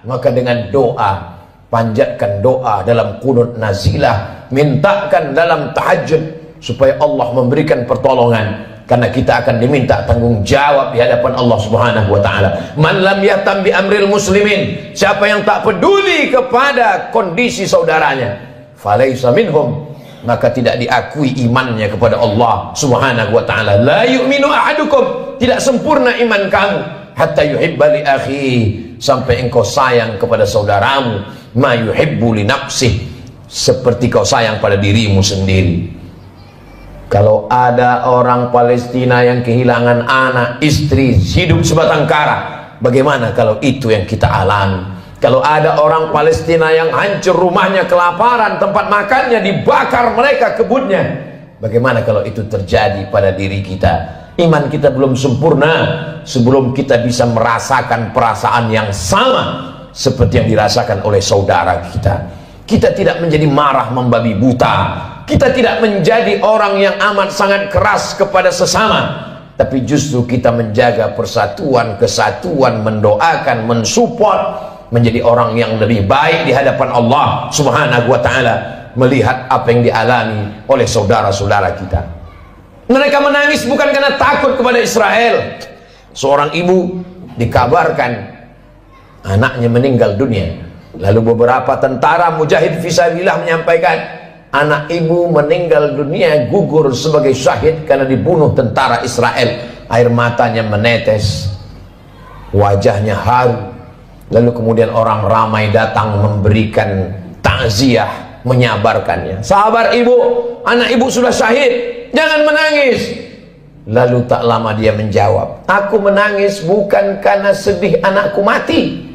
maka dengan doa, panjatkan doa dalam qunut nazilah, mintakan dalam tahajud supaya Allah memberikan pertolongan. Karena kita akan diminta tanggung jawab di hadapan Allah Subhanahu wa taala. Man lam yatam bi amril muslimin, siapa yang tak peduli kepada kondisi saudaranya, falaisa minhum, maka tidak diakui imannya kepada Allah Subhanahu wa taala. La yu'minu ahadukum, tidak sempurna iman kamu, hatta yuhibba li akhi, sampai engkau sayang kepada saudaramu, ma yuhibbu li nafsih, seperti kau sayang pada dirimu sendiri. Kalau ada orang Palestina yang kehilangan anak, istri, hidup sebatang kara, bagaimana kalau itu yang kita alami? Kalau ada orang Palestina yang hancur rumahnya, kelaparan, tempat makannya dibakar mereka, kebunnya, bagaimana kalau itu terjadi pada diri kita? Iman kita belum sempurna sebelum kita bisa merasakan perasaan yang sama seperti yang dirasakan oleh saudara kita. Kita tidak menjadi marah membabi buta, kita tidak menjadi orang yang amat sangat keras kepada sesama, tapi justru kita menjaga persatuan, kesatuan, mendoakan, mensupport, menjadi orang yang lebih baik di hadapan Allah Subhanahu wa ta'ala, melihat apa yang dialami oleh saudara-saudara kita. Mereka menangis bukan karena takut kepada Israel. Seorang ibu dikabarkan anaknya meninggal dunia. Lalu beberapa tentara mujahid fisabilillah menyampaikan, anak ibu meninggal dunia, gugur sebagai syahid karena dibunuh tentara Israel. Air matanya menetes, wajahnya haru. Lalu kemudian orang ramai datang memberikan takziah, menyabarkannya. Sabar ibu, anak ibu sudah syahid, jangan menangis. Lalu tak lama dia menjawab, aku menangis bukan karena sedih anakku mati,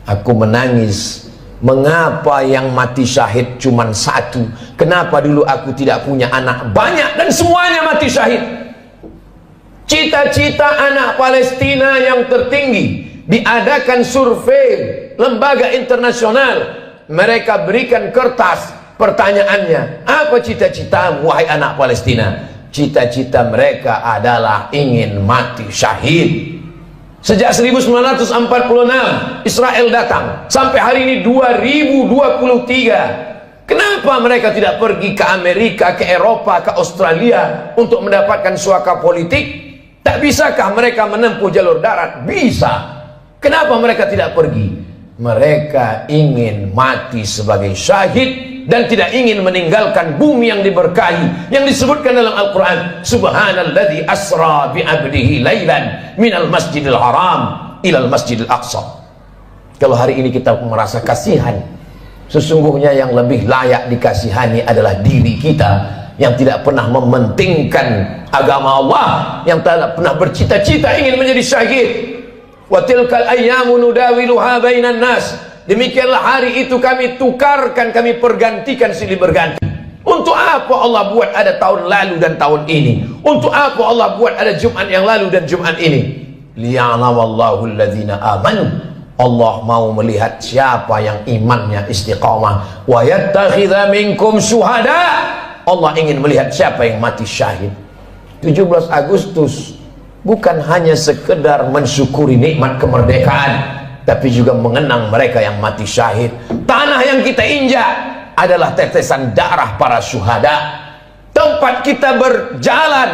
aku menangis mengapa yang mati syahid cuma satu, kenapa dulu aku tidak punya anak banyak dan semuanya mati syahid. Cita-cita anak Palestina yang tertinggi, diadakan survei lembaga internasional, mereka berikan kertas, pertanyaannya, apa cita-citamu wahai anak Palestina? Cita-cita mereka adalah ingin mati syahid. Sejak 1946 Israel datang sampai hari ini 2023. Kenapa mereka tidak pergi ke Amerika, ke Eropa, ke Australia untuk mendapatkan suaka politik? Tak bisakah mereka menempuh jalur darat? Bisa. Kenapa mereka tidak pergi? Mereka ingin mati sebagai syahid dan tidak ingin meninggalkan bumi yang diberkahi, yang disebutkan dalam Al-Quran, subhanalladzi asra bi'abdihi laylan minal masjidil haram ilal masjidil aqsa. Kalau hari ini kita merasa kasihan, sesungguhnya yang lebih layak dikasihani adalah diri kita yang tidak pernah mementingkan agama Allah, yang tidak pernah bercita-cita ingin menjadi syahid. Wa tilkal ayyamu nudawiluha bainan nas. Demikianlah hari itu kami tukarkan, kami pergantikan silih berganti. Untuk apa Allah buat ada tahun lalu dan tahun ini? Untuk apa Allah buat ada Jumat yang lalu dan Jumat ini? Liya'lamallahu alladhina amanu. Allah mau melihat siapa yang imannya istiqamah. Wa yattakhidha minkum syuhada. Allah ingin melihat siapa yang mati syahid. 17 Agustus bukan hanya sekedar mensyukuri nikmat kemerdekaan, tapi juga mengenang mereka yang mati syahid. Tanah yang kita injak adalah tetesan darah para syuhada. Tempat kita berjalan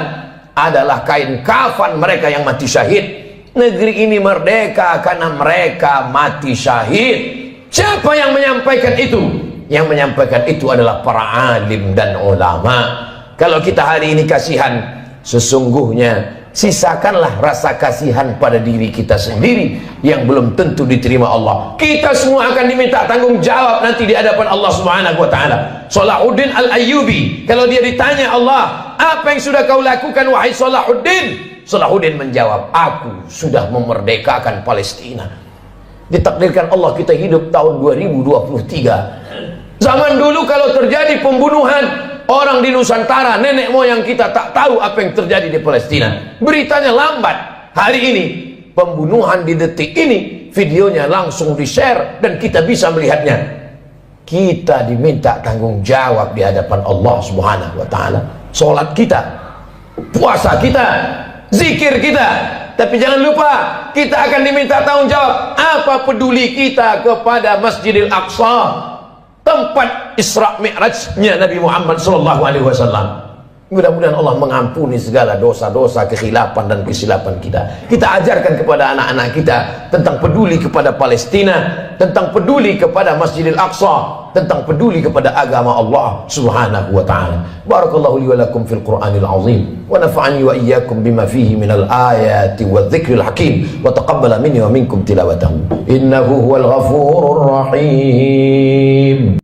adalah kain kafan mereka yang mati syahid. Negeri ini merdeka karena mereka mati syahid. Siapa yang menyampaikan itu? Yang menyampaikan itu adalah para alim dan ulama. Kalau kita hari ini kasihan, sesungguhnya sisakanlah rasa kasihan pada diri kita sendiri yang belum tentu diterima Allah. Kita semua akan diminta tanggung jawab nanti di hadapan Allah Subhanahu wa taala. Salahuddin Al-Ayyubi, kalau dia ditanya Allah, apa yang sudah kau lakukan wahai Salahuddin? Salahuddin menjawab, aku sudah memerdekakan Palestina. Ditakdirkan Allah kita hidup tahun 2023. Zaman dulu kalau terjadi pembunuhan orang di Nusantara, nenek moyang kita tak tahu apa yang terjadi di Palestina. Beritanya lambat. Hari ini, pembunuhan di detik ini, videonya langsung di-share dan kita bisa melihatnya. Kita diminta tanggung jawab di hadapan Allah Subhanahu wa ta'ala. Salat kita, puasa kita, zikir kita. Tapi jangan lupa, kita akan diminta tanggung jawab. Apa peduli kita kepada Masjidil Aqsa, tempat Isra Mi'rajnya Nabi Muhammad SAW. Mudah-mudahan Allah mengampuni segala dosa-dosa, kekhilafan dan kesilapan kita. Kita ajarkan kepada anak-anak kita tentang peduli kepada Palestina, tentang peduli kepada Masjidil Aqsa, tentang peduli kepada agama Allah Subhanahu wa ta'ala. Barakallahu li wa lakum fil Qur'anil azim wa nafa'ani wa iyyakum bima fihi minal ayati wa dzikril hakim wa taqabbala minni wa minkum tilawatahu innahu huwal ghafurur rahim.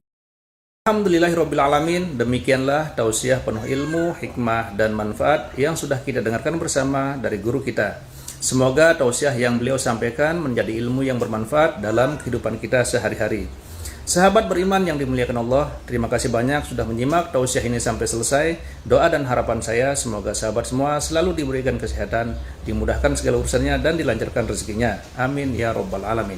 Alhamdulillahirrabbilalamin. Demikianlah tausiah penuh ilmu, hikmah, dan manfaat yang sudah kita dengarkan bersama dari guru kita. Semoga tausiah yang beliau sampaikan menjadi ilmu yang bermanfaat dalam kehidupan kita sehari-hari. Sahabat beriman yang dimuliakan Allah, terima kasih banyak sudah menyimak tausiah ini sampai selesai. Doa dan harapan saya semoga sahabat semua selalu diberikan kesehatan, dimudahkan segala urusannya dan dilancarkan rezekinya. Amin ya rabbal alamin.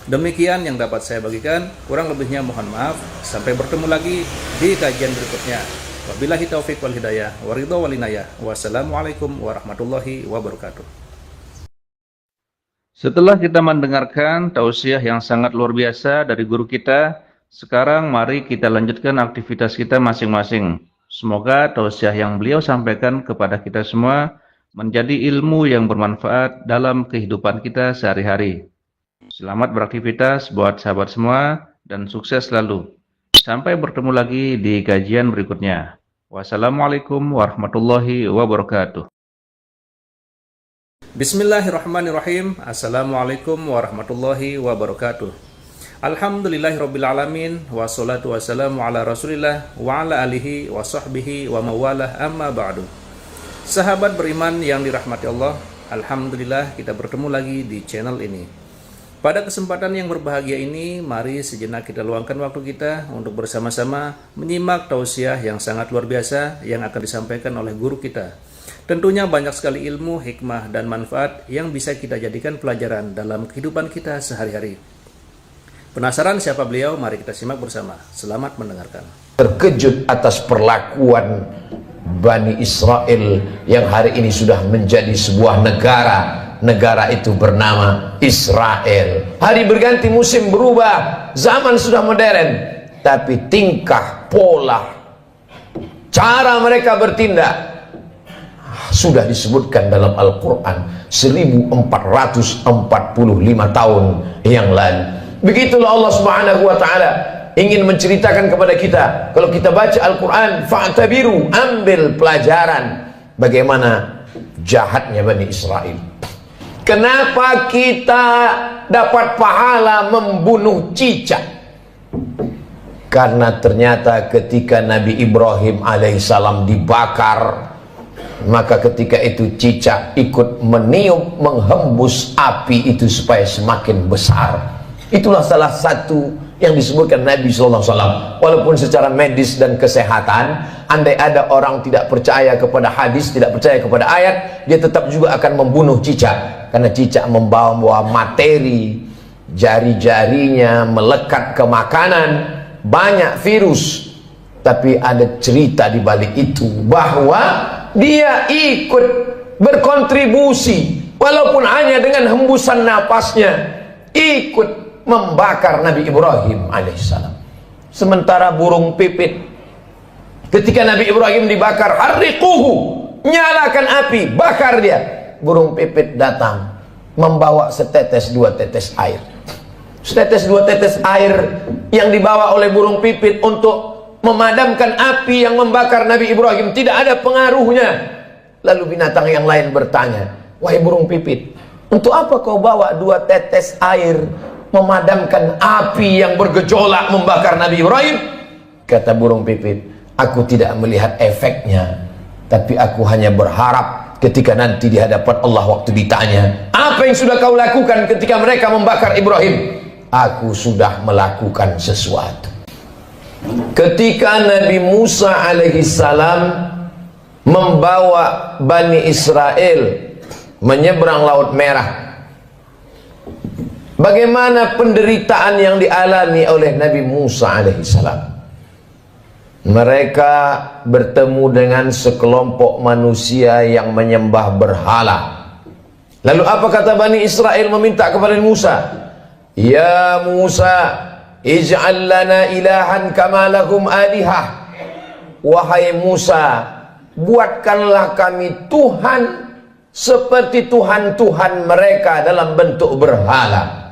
Demikian yang dapat saya bagikan, kurang lebihnya mohon maaf. Sampai bertemu lagi di kajian berikutnya. Wabillahi taufiq wal hidayah, waridho wal inayah. Wassalamualaikum warahmatullahi wabarakatuh. Setelah kita mendengarkan tausiah yang sangat luar biasa dari guru kita, sekarang mari kita lanjutkan aktivitas kita masing-masing. Semoga tausiah yang beliau sampaikan kepada kita semua menjadi ilmu yang bermanfaat dalam kehidupan kita sehari-hari. Selamat beraktivitas buat sahabat semua dan sukses selalu. Sampai bertemu lagi di kajian berikutnya. Wassalamualaikum warahmatullahi wabarakatuh. Bismillahirrahmanirrahim. Assalamualaikum warahmatullahi wabarakatuh. Alhamdulillahirrabbilalamin. Wassalatu wassalamu ala rasulillah wa ala alihi wa sahbihi wa mawalah amma ba'du. Sahabat beriman yang dirahmati Allah, alhamdulillah kita bertemu lagi di channel ini. Pada kesempatan yang berbahagia ini, mari sejenak kita luangkan waktu kita untuk bersama-sama menyimak tausiah yang sangat luar biasa yang akan disampaikan oleh guru kita. Tentunya banyak sekali ilmu, hikmah, dan manfaat yang bisa kita jadikan pelajaran dalam kehidupan kita sehari-hari. Penasaran siapa beliau? Mari kita simak bersama. Selamat mendengarkan. Terkejut atas perlakuan Bani Israel yang hari ini sudah menjadi sebuah negara. Negara itu bernama Israel. Hari berganti, musim berubah, zaman sudah modern, tapi tingkah, pola, cara mereka bertindak sudah disebutkan dalam Al-Quran 1445 tahun yang lalu. Begitulah Allah Subhanahu wa ta'ala ingin menceritakan kepada kita. Kalau kita baca Al-Quran, fa'tabiru, ambil pelajaran bagaimana jahatnya Bani Israel. Kenapa kita dapat pahala membunuh cicak? Karena ternyata ketika Nabi Ibrahim alaihissalam dibakar, maka ketika itu cicak ikut meniup, menghembus api itu supaya semakin besar. Itulah salah satu yang disebutkan Nabi SAW. Walaupun secara medis dan kesehatan, andai ada orang tidak percaya kepada hadis, tidak percaya kepada ayat, dia tetap juga akan membunuh cicak. Karena cicak membawa materi, jari-jarinya melekat ke makanan, banyak virus. Tapi ada cerita di balik itu, bahwa dia ikut berkontribusi walaupun hanya dengan hembusan napasnya, ikut membakar Nabi Ibrahim alaihissalam. Sementara burung pipit, ketika Nabi Ibrahim dibakar, harriquhu, nyalakan api, bakar dia. Burung pipit datang membawa setetes dua tetes air. Setetes dua tetes air yang dibawa oleh burung pipit untuk memadamkan api yang membakar Nabi Ibrahim tidak ada pengaruhnya. Lalu binatang yang lain bertanya, wahai burung pipit, untuk apa kau bawa dua tetes air memadamkan api yang bergejolak membakar Nabi Ibrahim? Kata burung pipit, aku tidak melihat efeknya, tapi aku hanya berharap ketika nanti di hadapan Allah waktu ditanya, apa yang sudah kau lakukan ketika mereka membakar Ibrahim? Aku sudah melakukan sesuatu. Ketika Nabi Musa alaihissalam membawa Bani Israel menyeberang Laut Merah, bagaimana penderitaan yang dialami oleh Nabi Musa alaihissalam? Mereka bertemu dengan sekelompok manusia yang menyembah berhala. Lalu apa kata Bani Israel meminta kepada Musa? Ya Musa, ij'al lana ilahan kama lahum alihah. Wahai Musa, buatkanlah kami Tuhan seperti Tuhan-Tuhan mereka dalam bentuk berhala.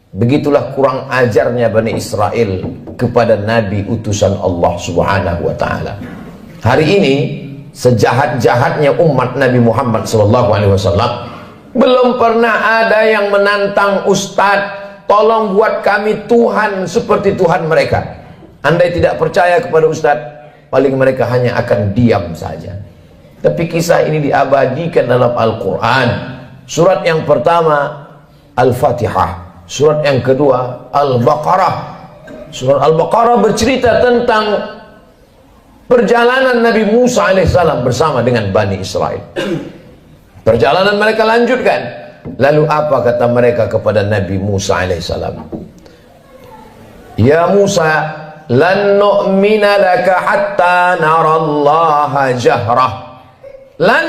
Begitulah kurang ajarnya Bani Israel kepada Nabi utusan Allah Subhanahu wa ta'ala. Hari ini sejahat-jahatnya umat Nabi Muhammad SAW, belum pernah ada yang menantang Ustadz, tolong buat kami Tuhan seperti Tuhan mereka. Andai tidak percaya kepada Ustadz, paling mereka hanya akan diam saja. Tapi kisah ini diabadikan dalam Al-Quran. Surat yang pertama Al-Fatihah, surat yang kedua Al-Baqarah. Surah Al-Baqarah bercerita tentang perjalanan Nabi Musa alaihissalam bersama dengan Bani Israel. Perjalanan mereka lanjutkan. Lalu apa kata mereka kepada Nabi Musa alaihissalam? Ya Musa, lan nu'mina laka hatta narallaha jahrah. Lan,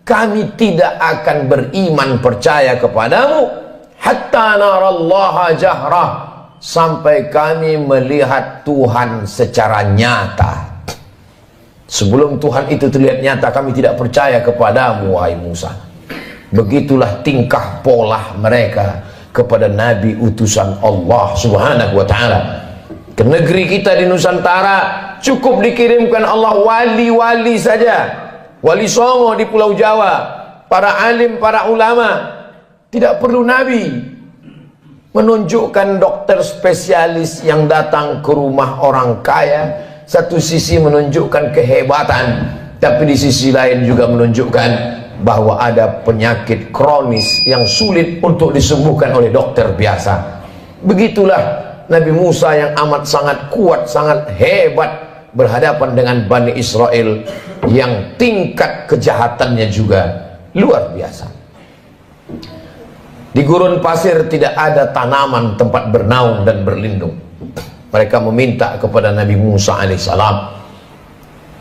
kami tidak akan beriman percaya kepadamu hatta narallaha jahrah, sampai kami melihat Tuhan secara nyata. Sebelum Tuhan itu terlihat nyata, kami tidak percaya kepadamu, wahai Musa. Begitulah tingkah pola mereka kepada Nabi utusan Allah subhanahu wa ta'ala. Ke negeri kita di Nusantara cukup dikirimkan Allah wali-wali saja. Wali Songo di Pulau Jawa, para alim, para ulama. Tidak perlu Nabi. Menunjukkan dokter spesialis yang datang ke rumah orang kaya, satu sisi menunjukkan kehebatan, tapi di sisi lain juga menunjukkan bahwa ada penyakit kronis yang sulit untuk disembuhkan oleh dokter biasa. Begitulah Nabi Musa yang amat sangat kuat, sangat hebat berhadapan dengan Bani Israel yang tingkat kejahatannya juga luar biasa. Di gurun pasir tidak ada tanaman tempat bernaung dan berlindung. Mereka meminta kepada Nabi Musa alaihissalam,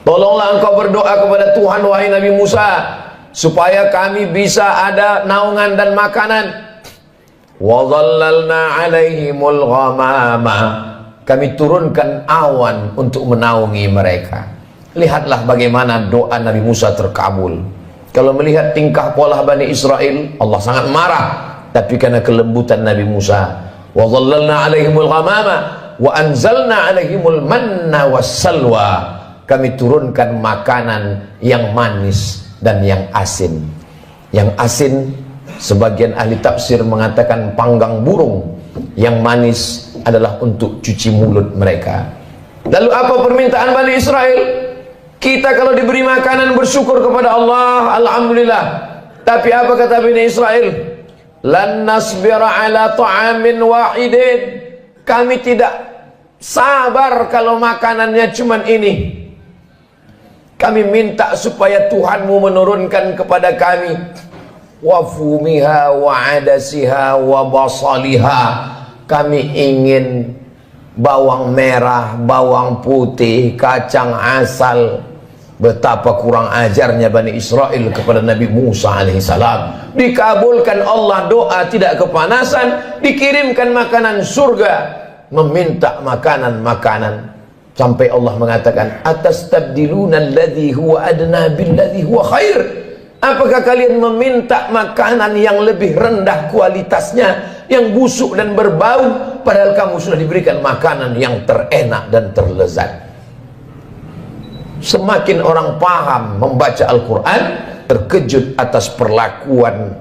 tolonglah engkau berdoa kepada Tuhan, wahai Nabi Musa, supaya kami bisa ada naungan dan makanan. Wa dhallalna alaihimul ghamama, kami turunkan awan untuk menaungi mereka. Lihatlah bagaimana doa Nabi Musa terkabul. Kalau melihat tingkah pola Bani Israel, Allah sangat marah. Tapi karena kelembutan Nabi Musa, wa dhallalna alaihimul ghamama wa anzalna alaihimul manna wassalwa, kami turunkan makanan yang manis dan yang asin. Yang asin, sebagian ahli tafsir mengatakan panggang burung. Yang manis adalah untuk cuci mulut mereka. Lalu apa permintaan Bani Israel? Kita kalau diberi makanan bersyukur kepada Allah, alhamdulillah. Tapi apa kata Bani Israel? Lan nasbira ala ta'amin wahidin, kami tidak sabar kalau makanannya cuman ini. Kami minta supaya Tuhanmu menurunkan kepada kami wa fumiha wa adasiha wa basaliha, kami ingin bawang merah, bawang putih, kacang asal. Betapa kurang ajarnya Bani Israel kepada Nabi Musa alaihissalam. Dikabulkan Allah doa, tidak kepanasan, dikirimkan makanan surga. Meminta makanan-makanan sampai Allah mengatakan, atastabdiluna alladhi huwa adna billadhi huwa khair. Apakah kalian meminta makanan yang lebih rendah kualitasnya, yang busuk dan berbau, padahal kamu sudah diberikan makanan yang terenak dan terlezat? Semakin orang paham membaca Al-Quran, terkejut atas perlakuan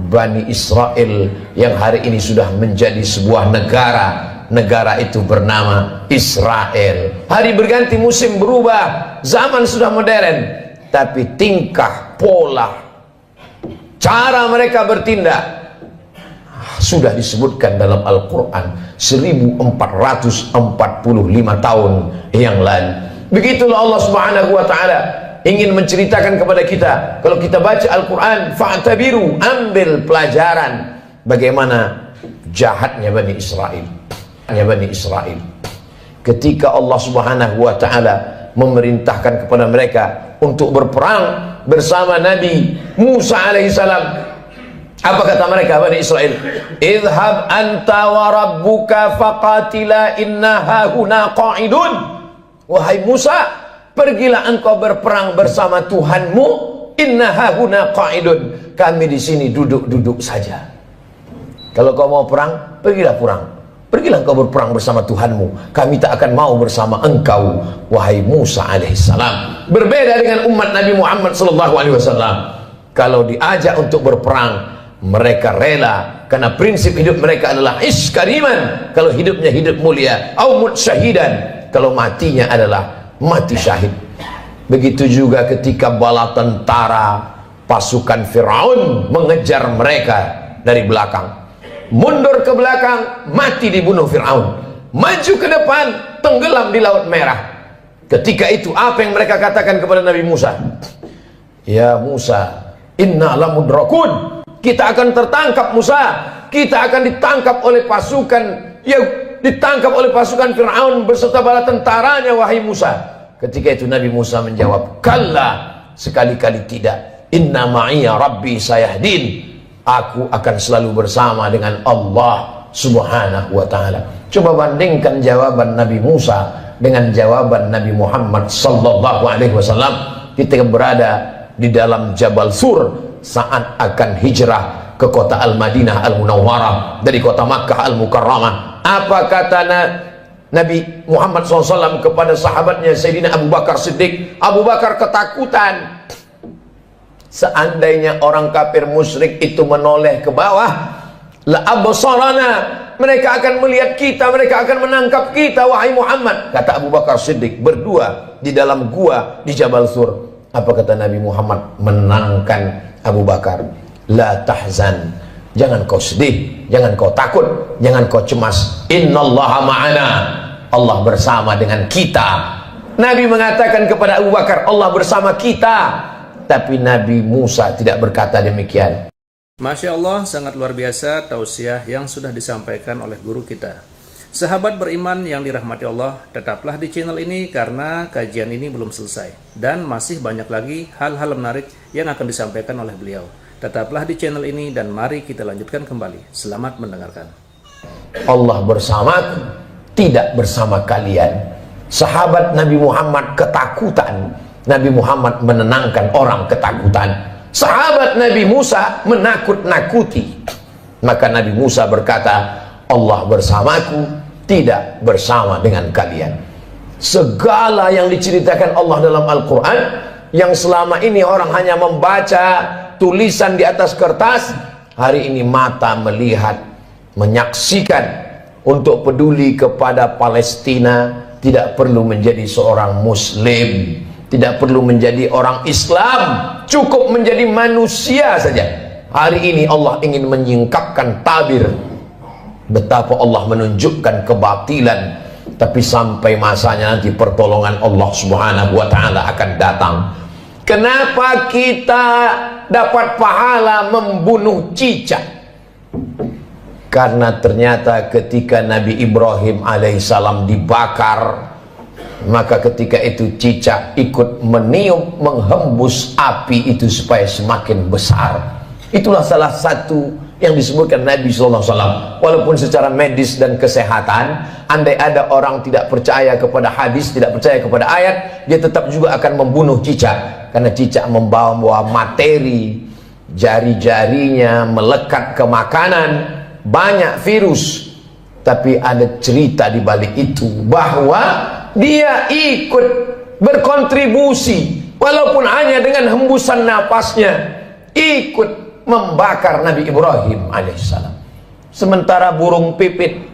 Bani Israel yang hari ini sudah menjadi sebuah negara. Negara itu bernama Israel. Hari berganti, musim berubah, zaman sudah modern, tapi tingkah, pola, cara mereka bertindak sudah disebutkan dalam Al-Quran 1445 tahun yang lalu. Begitulah Allah subhanahu wa ta'ala ingin menceritakan kepada kita. Kalau kita baca Al-Quran, fa'tabiru, ambil pelajaran bagaimana jahatnya Bani Israel. Bani Israel ketika Allah subhanahu wa ta'ala memerintahkan kepada mereka untuk berperang bersama Nabi Musa alaihissalam. Apa kata mereka Bani Israel? Idhab anta wa rabbuka faqatila inna hahuna qa'idun. Wahai Musa, pergilah engkau berperang bersama Tuhanmu. Inna hahuna qa'idun, kami di sini duduk-duduk saja. Kalau kau mau perang, pergilah perang. Pergilah engkau berperang bersama Tuhanmu. Kami tak akan mau bersama engkau, wahai Musa alaihissalam. Berbeda dengan umat Nabi Muhammad sallallahu alaihi wasallam. Kalau diajak untuk berperang, mereka rela, karena prinsip hidup mereka adalah iskariman. Kalau hidupnya hidup mulia, au mut syahidan, kalau matinya adalah mati syahid. Begitu juga ketika bala tentara pasukan Fir'aun mengejar mereka dari belakang, mundur ke belakang, mati dibunuh Fir'aun. maju ke depan, tenggelam di Laut Merah. Ketika itu apa yang mereka katakan kepada Nabi Musa? Ya Musa, inna lamudrakun, kita akan tertangkap Musa, kita akan ditangkap oleh pasukan, ya ditangkap oleh pasukan Fir'aun beserta bala tentaranya wahai Musa. Ketika itu Nabi Musa menjawab, kalla, sekali-kali tidak, inna ma'iya rabbi sayahdin, aku akan selalu bersama dengan Allah subhanahu wa ta'ala. Coba bandingkan jawaban Nabi Musa dengan jawaban Nabi Muhammad sallallahu alaihi wasallam ketika berada di dalam Jabal Sur saat akan hijrah ke kota Al-Madinah Al-Munawwarah dari kota Makkah Al-Mukarramah. Apa kata Nabi Muhammad SAW kepada sahabatnya Sayyidina Abu Bakar Siddiq? Abu Bakar ketakutan. Seandainya orang kafir musyrik itu menoleh ke bawah, la absarana, mereka akan melihat kita, mereka akan menangkap kita wahai Muhammad. Kata Abu Bakar Siddiq berdua di dalam gua di Jabal Sur. Apa kata Nabi Muhammad menenangkan Abu Bakar? La tahzan, jangan kau sedih, jangan kau takut, jangan kau cemas. Innallaha ma'ana, Allah bersama dengan kita. Nabi mengatakan kepada Abu Bakar, Allah bersama kita. Tapi Nabi Musa tidak berkata demikian. Masya Allah, sangat luar biasa tausiah yang sudah disampaikan oleh guru kita. Sahabat beriman yang dirahmati Allah, tetaplah di channel ini karena kajian ini belum selesai. Dan masih banyak lagi hal-hal menarik yang akan disampaikan oleh beliau. Tetaplah di channel ini dan mari kita lanjutkan kembali. Selamat mendengarkan. Allah bersamaku, tidak bersama kalian. Sahabat Nabi Muhammad ketakutan, Nabi Muhammad menenangkan orang ketakutan. Sahabat Nabi Musa menakut-nakuti. Maka Nabi Musa berkata, Allah bersamaku, tidak bersama dengan kalian. Segala yang diceritakan Allah dalam Al-Quran, yang selama ini orang hanya membaca tulisan di atas kertas, hari ini mata melihat, menyaksikan. Untuk peduli kepada Palestina, tidak perlu menjadi seorang Muslim, tidak perlu menjadi orang Islam, cukup menjadi manusia saja. Hari ini Allah ingin menyingkapkan tabir betapa Allah menunjukkan kebatilan, tapi sampai masanya nanti pertolongan Allah subhanahu wa ta'ala akan datang. Kenapa kita dapat pahala membunuh cicak? Karena ternyata ketika Nabi Ibrahim alaihissalam dibakar, maka ketika itu cicak ikut meniup, menghembus api itu supaya semakin besar. Itulah salah satu yang disebutkan Nabi SAW. Walaupun secara medis dan kesehatan, andai ada orang tidak percaya kepada hadis, tidak percaya kepada ayat, dia tetap juga akan membunuh cicak. Karena cicak membawa materi, jari-jarinya melekat ke makanan, banyak virus. Tapi ada cerita di balik itu, bahwa dia ikut berkontribusi walaupun hanya dengan hembusan napasnya, ikut membakar Nabi Ibrahim alaihissalam. Sementara burung pipit,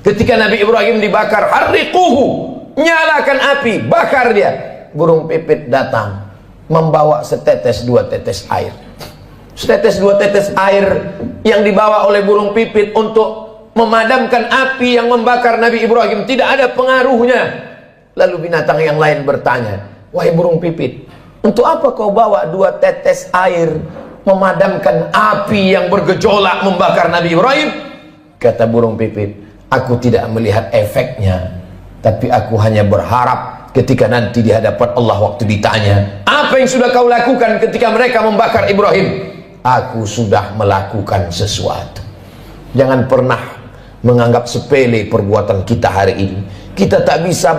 ketika Nabi Ibrahim dibakar, harriquhu, nyalakan api, bakar dia. Burung pipit datang membawa setetes dua tetes air. Setetes dua tetes air yang dibawa oleh burung pipit untuk memadamkan api yang membakar Nabi Ibrahim tidak ada pengaruhnya. Lalu binatang yang lain bertanya, wahai burung pipit, untuk apa kau bawa dua tetes air memadamkan api yang bergejolak membakar Nabi Ibrahim? Kata burung pipit, aku tidak melihat efeknya, tapi aku hanya berharap ketika nanti di hadapan Allah waktu ditanya, apa yang sudah kau lakukan ketika mereka membakar Ibrahim? Aku sudah melakukan sesuatu. Jangan pernah menganggap sepele perbuatan kita hari ini. Kita tak bisa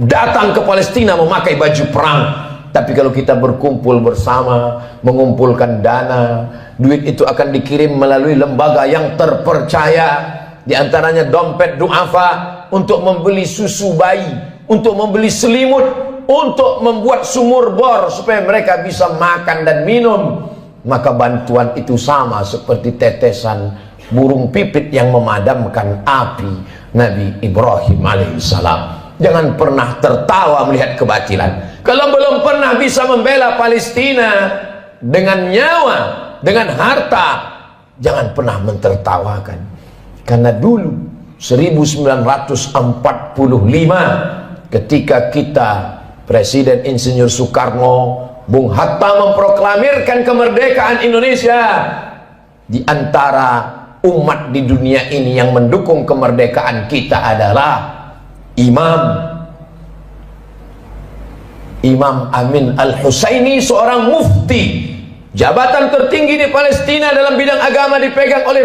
datang ke Palestina memakai baju perang, tapi kalau kita berkumpul bersama, mengumpulkan dana, duit itu akan dikirim melalui lembaga yang terpercaya, di antaranya dompet duafa, untuk membeli susu bayi, untuk membeli selimut, untuk membuat sumur bor supaya mereka bisa makan dan minum. Maka bantuan itu sama seperti tetesan burung pipit yang memadamkan api Nabi Ibrahim alaihissalam. Jangan pernah tertawa melihat kebatilan. Kalau belum pernah bisa membela Palestina dengan nyawa, dengan harta, jangan pernah mentertawakan. Karena dulu 1945 ketika kita Presiden Insinyur Soekarno, Bung Hatta memproklamirkan kemerdekaan Indonesia. Di antara umat di dunia ini yang mendukung kemerdekaan kita adalah Imam Amin Al-Husaini, seorang mufti. Jabatan tertinggi di Palestina dalam bidang agama dipegang oleh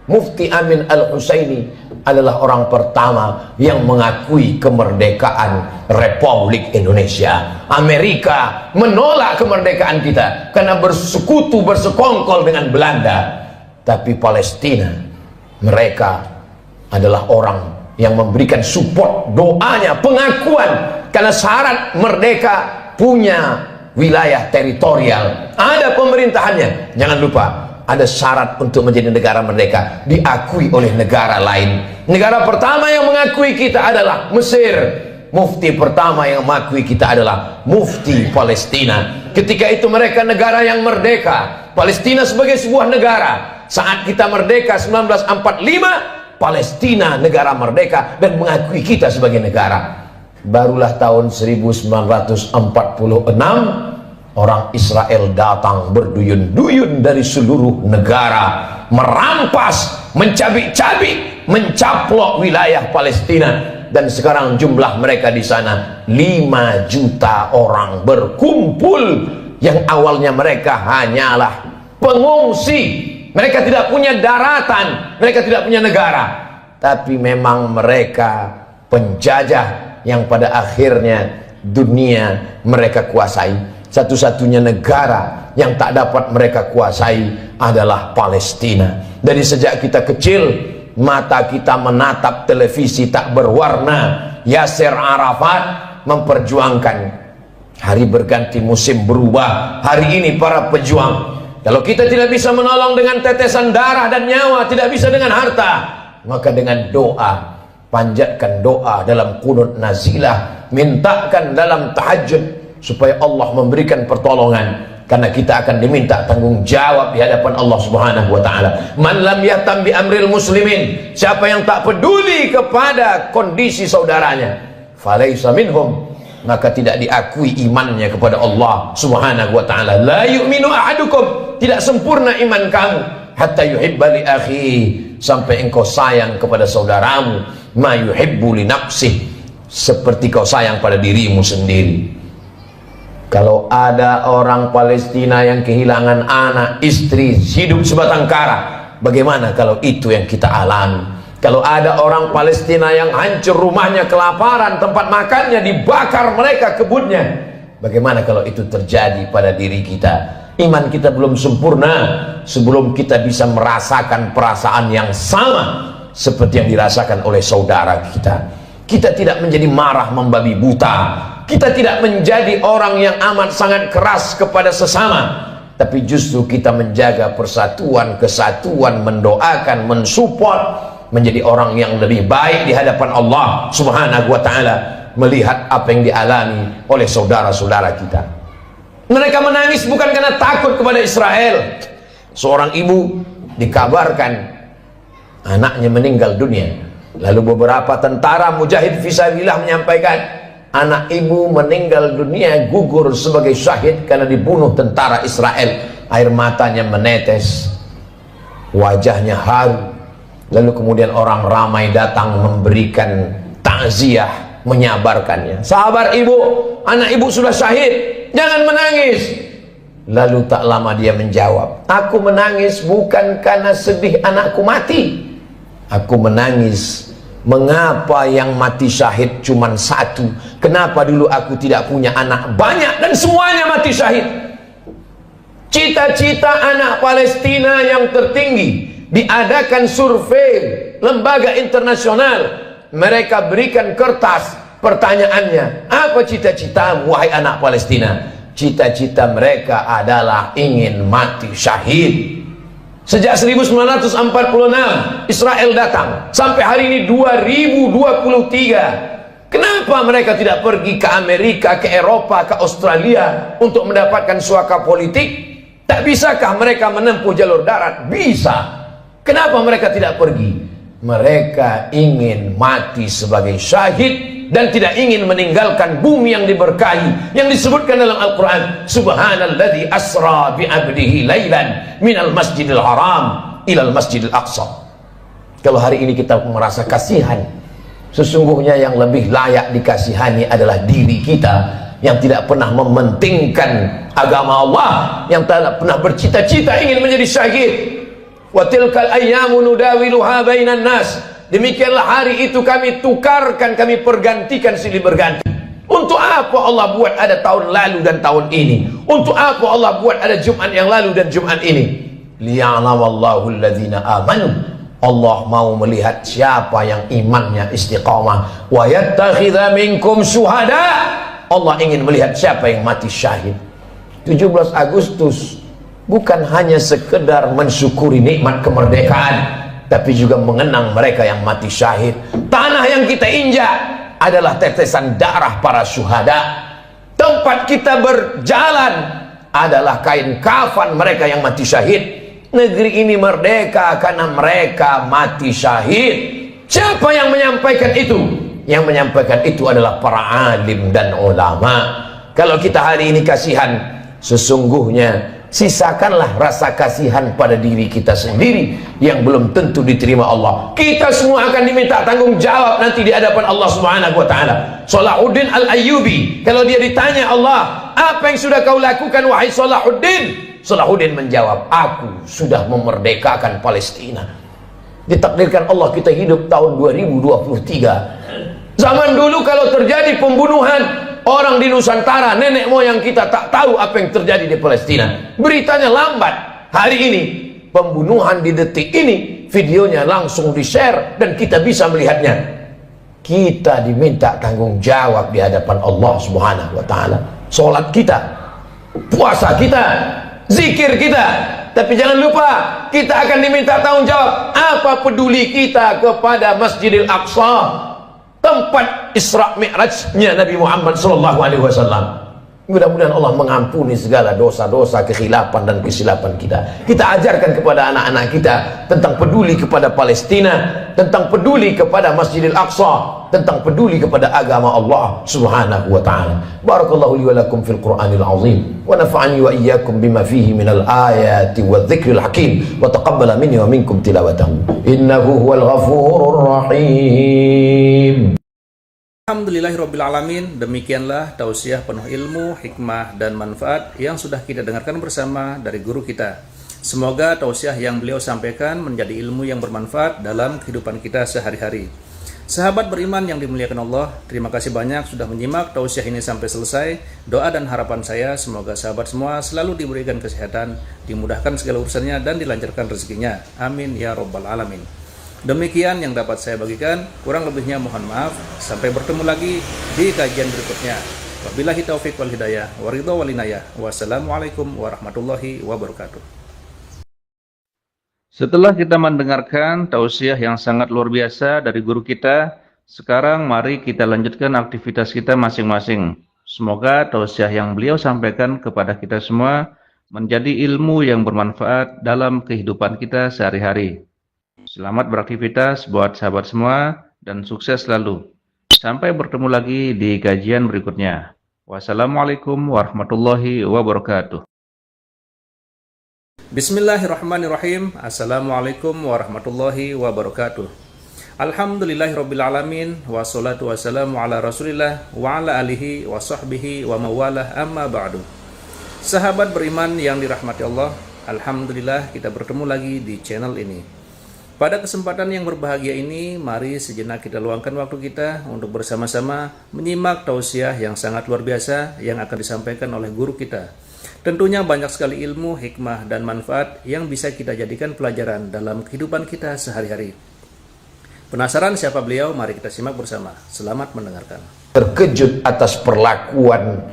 Mufti Amin Al-Husaini adalah orang pertama yang mengakui kemerdekaan Republik Indonesia. Amerika menolak kemerdekaan kita karena bersekutu, bersekongkol dengan Belanda. Tapi Palestina, mereka adalah orang yang memberikan support, doanya, pengakuan, karena syarat merdeka punya wilayah teritorial, ada pemerintahannya. Jangan lupa, ada syarat untuk menjadi negara merdeka, diakui oleh negara lain. Negara pertama yang mengakui kita adalah Mesir. Mufti pertama yang mengakui kita adalah Mufti Palestina. Ketika itu mereka negara yang merdeka, Palestina sebagai sebuah negara. Saat kita merdeka 1945, Palestina negara merdeka dan mengakui kita sebagai negara. Barulah tahun 1946 orang Israel datang berduyun-duyun dari seluruh negara, merampas, mencabik-cabik, mencaplok wilayah Palestina, dan sekarang jumlah mereka di sana 5 juta orang berkumpul. Yang awalnya mereka hanyalah pengungsi, mereka tidak punya daratan, mereka tidak punya negara, tapi memang mereka penjajah yang pada akhirnya dunia mereka kuasai. Satu-satunya negara yang tak dapat mereka kuasai adalah Palestina. Dari sejak kita kecil, mata kita menatap televisi tak berwarna. Yasser Arafat memperjuangkan hari berganti musim berubah. Hari ini para pejuang, kalau kita tidak bisa menolong dengan tetesan darah dan nyawa, tidak bisa dengan harta, maka dengan doa, panjatkan doa dalam qunut nazilah, mintakan dalam tahajud supaya Allah memberikan pertolongan, karena kita akan diminta tanggung jawab di hadapan Allah Subhanahu wa taala. Man lam yahtam bi amril muslimin, siapa yang tak peduli kepada kondisi saudaranya, falaisa minhum, maka tidak diakui imannya kepada Allah Subhanahu wa taala. La yu'minu ahadukum, tidak sempurna iman kamu, hatta yuhibba li akhi, sampai engkau sayang kepada saudaramu, ma yuhibbu li nafsih, seperti kau sayang pada dirimu sendiri. Kalau ada orang Palestina yang kehilangan anak, istri, hidup sebatang kara, bagaimana kalau itu yang kita alami? Kalau ada orang Palestina yang hancur rumahnya, kelaparan, tempat makannya dibakar mereka, kebunnya, bagaimana kalau itu terjadi pada diri kita? Iman kita belum sempurna sebelum kita bisa merasakan perasaan yang sama seperti yang dirasakan oleh saudara kita. Kita tidak menjadi marah membabi buta, kita tidak menjadi orang yang amat sangat keras kepada sesama, tapi justru kita menjaga persatuan, kesatuan, mendoakan, mensupport, menjadi orang yang lebih baik di hadapan Allah Subhanahu wa taala, melihat apa yang dialami oleh saudara-saudara kita. Mereka menangis bukan karena takut kepada Israel. Seorang ibu dikabarkan anaknya meninggal dunia. Lalu beberapa tentara mujahid fisabilillah menyampaikan, anak ibu meninggal dunia, gugur sebagai syahid karena dibunuh tentara Israel. Air matanya menetes, wajahnya haru. Lalu kemudian orang ramai datang memberikan takziah, menyabarkannya. Sabar ibu, anak ibu sudah syahid, jangan menangis. Lalu tak lama dia menjawab, aku menangis bukan karena sedih anakku mati, aku menangis, mengapa yang mati syahid cuma satu? Kenapa dulu aku tidak punya anak banyak dan semuanya mati syahid? Cita-cita anak Palestina yang tertinggi, diadakan survei lembaga internasional, mereka berikan kertas, pertanyaannya, apa cita-citamu wahai anak Palestina? Cita-cita mereka adalah ingin mati syahid. Sejak 1946 Israel datang sampai hari ini 2023. Kenapa mereka tidak pergi ke Amerika, ke Eropa, ke Australia untuk mendapatkan suaka politik? Tak bisakah mereka menempuh jalur darat? Bisa. Kenapa mereka tidak pergi? Mereka ingin mati sebagai syahid dan tidak ingin meninggalkan bumi yang diberkahi yang disebutkan dalam Al-Quran. Subhanalladzi asra bi'abdihi laylan minal masjidil haram ilal masjidil aqsa. Kalau hari ini kita merasa kasihan, sesungguhnya yang lebih layak dikasihani adalah diri kita yang tidak pernah mementingkan agama Allah, yang tidak pernah bercita-cita ingin menjadi syahid. Wa tilkal ayyamu nudawiluha bainan nas. Demikianlah hari itu kami tukarkan, kami pergantikan silih berganti. Untuk apa Allah buat ada tahun lalu dan tahun ini? Untuk apa Allah buat ada Jumat yang lalu dan Jumat ini? Liya'lamallahu alladhina amanu. Allah mau melihat siapa yang imannya istiqamah. Wa yattakhidha minkum syuhada. Allah ingin melihat siapa yang mati syahid. 17 Agustus bukan hanya sekedar mensyukuri nikmat kemerdekaan, tapi juga mengenang mereka yang mati syahid. Tanah yang kita injak adalah tetesan darah para syuhada. Tempat kita berjalan adalah kain kafan mereka yang mati syahid. Negeri ini merdeka karena mereka mati syahid. Siapa yang menyampaikan itu? Yang menyampaikan itu adalah para alim dan ulama. Kalau kita hari ini kasihan, sesungguhnya sisakanlah rasa kasihan pada diri kita sendiri yang belum tentu diterima Allah. Kita semua akan diminta tanggung jawab nanti di hadapan Allah Subhanahu wa taala. Salahuddin Al-Ayyubi, kalau dia ditanya Allah, apa yang sudah kau lakukan wahai Salahuddin? Salahuddin menjawab, aku sudah memerdekakan Palestina. Ditakdirkan Allah kita hidup tahun 2023. Zaman dulu kalau terjadi pembunuhan orang di Nusantara, nenek moyang kita tak tahu apa yang terjadi di Palestina. Beritanya lambat. Hari ini pembunuhan di detik ini, videonya langsung di-share dan kita bisa melihatnya. Kita diminta tanggung jawab di hadapan Allah Subhanahu wa taala. Salat kita, puasa kita, zikir kita. Tapi jangan lupa, kita akan diminta tanggung jawab. Apa peduli kita kepada Masjidil Aqsa, tempat Isra Mi'rajnya Nabi Muhammad SAW. Mudah-mudahan Allah mengampuni segala dosa-dosa, kekhilafan dan kesilapan kita. Kita ajarkan kepada anak-anak kita tentang peduli kepada Palestina, tentang peduli kepada Masjidil Aqsa, tentang peduli kepada agama Allah Subhanahu wa taala. Barakallahu li wa lakum fil Qur'anil azim wa nafa'ani wa iyyakum bima fihi minal ayati wadh-dhikril hakim wa taqabbala minni wa minkum tilawatahu innahu huwal ghafurur rahim. Alhamdulillahirrabbilalamin. Demikianlah tausiah penuh ilmu, hikmah, dan manfaat yang sudah kita dengarkan bersama dari guru kita. Semoga tausiah yang beliau sampaikan menjadi ilmu yang bermanfaat dalam kehidupan kita sehari-hari. Sahabat beriman yang dimuliakan Allah, terima kasih banyak sudah menyimak tausiah ini sampai selesai. Doa dan harapan saya semoga sahabat semua selalu diberikan kesehatan, dimudahkan segala urusannya, dan dilancarkan rezekinya. Amin ya rabbal alamin. Demikian yang dapat saya bagikan, kurang lebihnya mohon maaf. Sampai bertemu lagi di kajian berikutnya. Wabillahi taufiq wal hidayah, waridho wal inayah. Wassalamualaikum warahmatullahi wabarakatuh. Setelah kita mendengarkan tausiah yang sangat luar biasa dari guru kita, sekarang mari kita lanjutkan aktivitas kita masing-masing. Semoga tausiah yang beliau sampaikan kepada kita semua menjadi ilmu yang bermanfaat dalam kehidupan kita sehari-hari. Selamat beraktivitas buat sahabat semua dan sukses selalu. Sampai bertemu lagi di kajian berikutnya. Wassalamualaikum warahmatullahi wabarakatuh. Bismillahirrahmanirrahim. Assalamualaikum warahmatullahi wabarakatuh. Alhamdulillahirrabbilalamin. Wassalatu wassalamu ala rasulillah wa ala alihi wa sahbihi wa mawalah amma ba'du. Sahabat beriman yang dirahmati Allah, alhamdulillah kita bertemu lagi di channel ini. Pada kesempatan yang berbahagia ini, mari sejenak kita luangkan waktu kita untuk bersama-sama menyimak tausiah yang sangat luar biasa yang akan disampaikan oleh guru kita. Tentunya banyak sekali ilmu, hikmah, dan manfaat yang bisa kita jadikan pelajaran dalam kehidupan kita sehari-hari. Penasaran siapa beliau? Mari kita simak bersama. Selamat mendengarkan. Terkejut atas perlakuan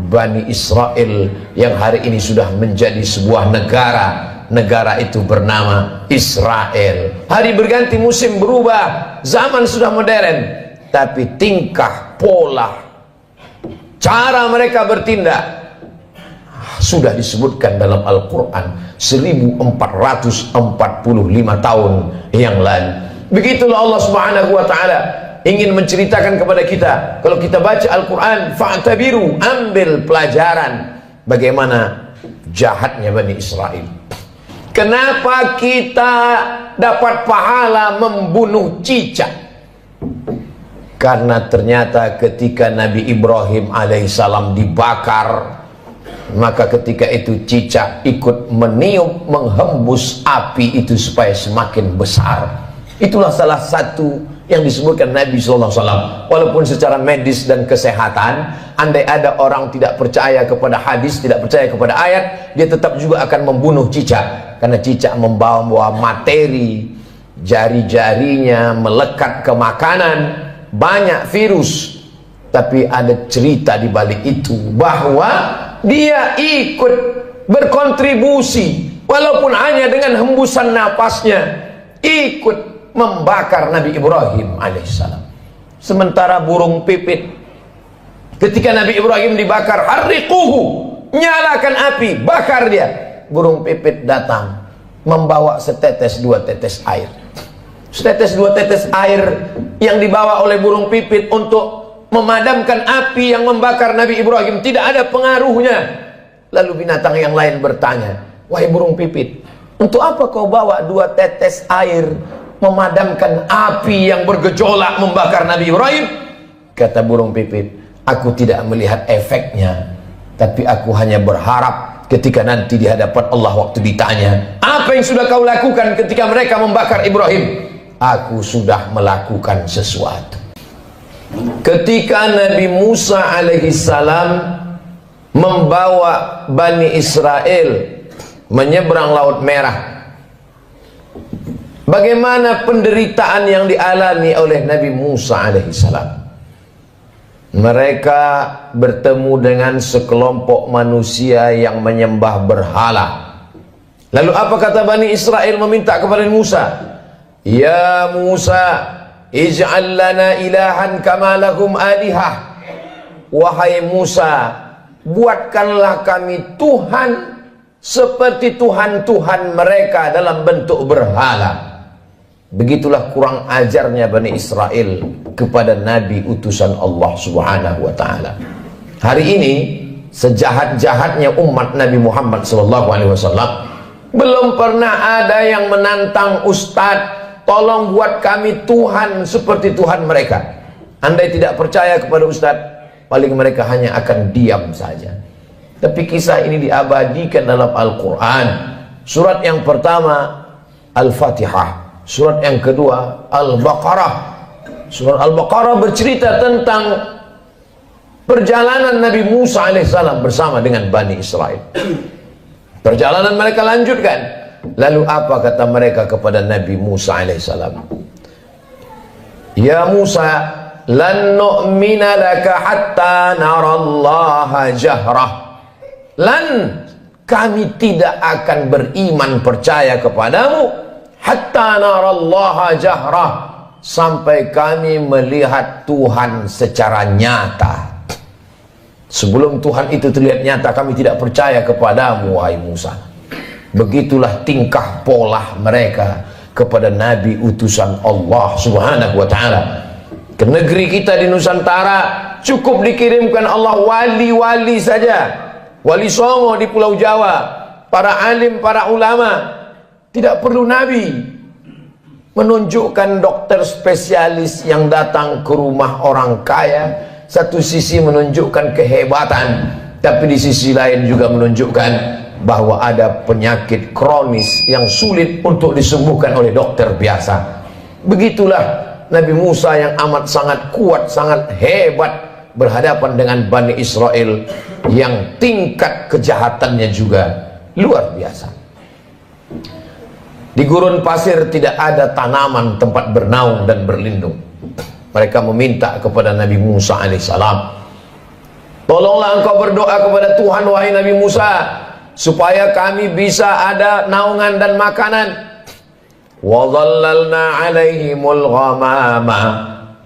Bani Israel yang hari ini sudah menjadi sebuah negara. Negara itu bernama Israel. Hari berganti, musim berubah, zaman sudah modern, tapi tingkah, pola, cara mereka bertindak sudah disebutkan dalam Al-Quran 1445 tahun yang lalu. Begitulah Allah Subhanahu wa taala ingin menceritakan kepada kita. Kalau kita baca Al-Quran, fa'tabiru, ambil pelajaran bagaimana jahatnya Bani Israel. Kenapa kita dapat pahala membunuh cicak? Karena ternyata ketika Nabi Ibrahim alaihissalam dibakar, maka ketika itu cicak ikut meniup, menghembus api itu supaya semakin besar. Itulah salah satu yang disebutkan Nabi SAW. Walaupun secara medis dan kesehatan, andai ada orang tidak percaya kepada hadis, tidak percaya kepada ayat, dia tetap juga akan membunuh cicak. Karena cicak membawa materi, jari-jarinya melekat ke makanan, banyak virus. Tapi ada cerita di balik itu, bahwa dia ikut berkontribusi, walaupun hanya dengan hembusan napasnya, ikut membakar Nabi Ibrahim alaihissalam. Sementara burung pipit, ketika Nabi Ibrahim dibakar, harriquhu, nyalakan api, bakar dia. Burung pipit datang membawa setetes dua tetes air. Setetes dua tetes air yang dibawa oleh burung pipit untuk memadamkan api yang membakar Nabi Ibrahim tidak ada pengaruhnya. Lalu binatang yang lain bertanya, wahai burung pipit, untuk apa kau bawa dua tetes air memadamkan api yang bergejolak membakar Nabi Ibrahim? Kata burung pipit, aku tidak melihat efeknya, tapi aku hanya berharap ketika nanti di hadapan Allah waktu ditanya, apa yang sudah kau lakukan ketika mereka membakar Ibrahim? Aku sudah melakukan sesuatu. Ketika Nabi Musa alaihissalam membawa Bani Israel menyeberang Laut Merah, bagaimana penderitaan yang dialami oleh Nabi Musa alaihissalam? Mereka bertemu dengan sekelompok manusia yang menyembah berhala. Lalu apa kata Bani Israel meminta kepada Musa? Ya Musa, ij'al lana ilahan kama lahum alihah. Wahai Musa, buatkanlah kami Tuhan seperti Tuhan-Tuhan mereka dalam bentuk berhala. Begitulah kurang ajarnya Bani Israel kepada Nabi utusan Allah Subhanahu wa ta'ala. Hari ini sejahat-jahatnya umat Nabi Muhammad SAW, belum pernah ada yang menantang Ustadz, tolong buat kami Tuhan seperti Tuhan mereka. Andai tidak percaya kepada Ustadz, paling mereka hanya akan diam saja. Tapi kisah ini diabadikan dalam Al-Quran. Surat yang pertama Al-Fatihah, surat yang kedua Al-Baqarah. Surat Al-Baqarah bercerita tentang perjalanan Nabi Musa alaihissalam bersama dengan Bani Israel. Perjalanan mereka lanjutkan. Lalu apa kata mereka kepada Nabi Musa alaihissalam? Ya Musa, lan nu'mina laka hatta narallaha jahrah. Lan, kami tidak akan beriman percaya kepadamu hatta narallaha jahrah, sampai kami melihat Tuhan secara nyata. Sebelum Tuhan itu terlihat nyata, kami tidak percaya kepadamu, wahai Musa. Begitulah tingkah pola mereka kepada Nabi utusan Allah Subhanahu wa ta'ala. Ke negeri kita di Nusantara cukup dikirimkan Allah wali-wali saja. Wali Songo di Pulau Jawa, para alim, para ulama. Tidak perlu Nabi. Menunjukkan dokter spesialis yang datang ke rumah orang kaya, satu sisi menunjukkan kehebatan, tapi di sisi lain juga menunjukkan bahwa ada penyakit kronis yang sulit untuk disembuhkan oleh dokter biasa. Begitulah Nabi Musa yang amat sangat kuat, sangat hebat berhadapan dengan Bani Israel yang tingkat kejahatannya juga luar biasa. Di gurun pasir tidak ada tanaman tempat bernaung dan berlindung. Mereka meminta kepada Nabi Musa alaihissalam, tolonglah engkau berdoa kepada Tuhan wahai Nabi Musa, supaya kami bisa ada naungan dan makanan. Wa dhallalna alaihimul ghamama,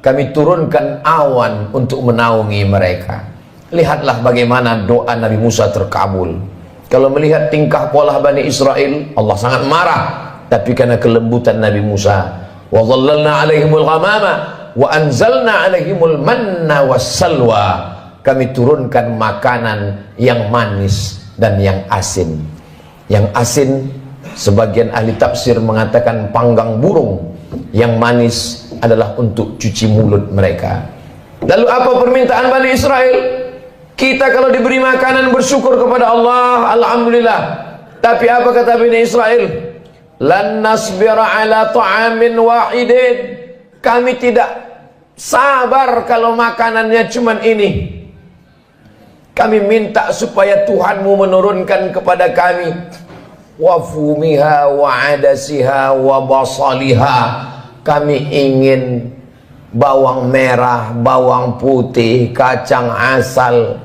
kami turunkan awan untuk menaungi mereka. Lihatlah bagaimana doa Nabi Musa terkabul. Kalau melihat tingkah pola Bani Israel, Allah sangat marah. Tapi karena kelembutan Nabi Musa, wa dhallalna 'alaihimul ghamama wa anzalna 'alaihimul manna wassalwa. Kami turunkan makanan yang manis dan yang asin. Yang asin, sebagian ahli tafsir mengatakan panggang burung. Yang manis adalah untuk cuci mulut mereka. Lalu apa permintaan Bani Israel? Kita kalau diberi makanan bersyukur kepada Allah, alhamdulillah. Tapi apa kata Bani Israel? Lan nasbira ala ta'amin wahidin. Kami tidak sabar kalau makanannya cuman ini. Kami minta supaya Tuhanmu menurunkan kepada kami wafumiha wa adasiha wa basaliha. Kami ingin bawang merah, bawang putih, kacang asal.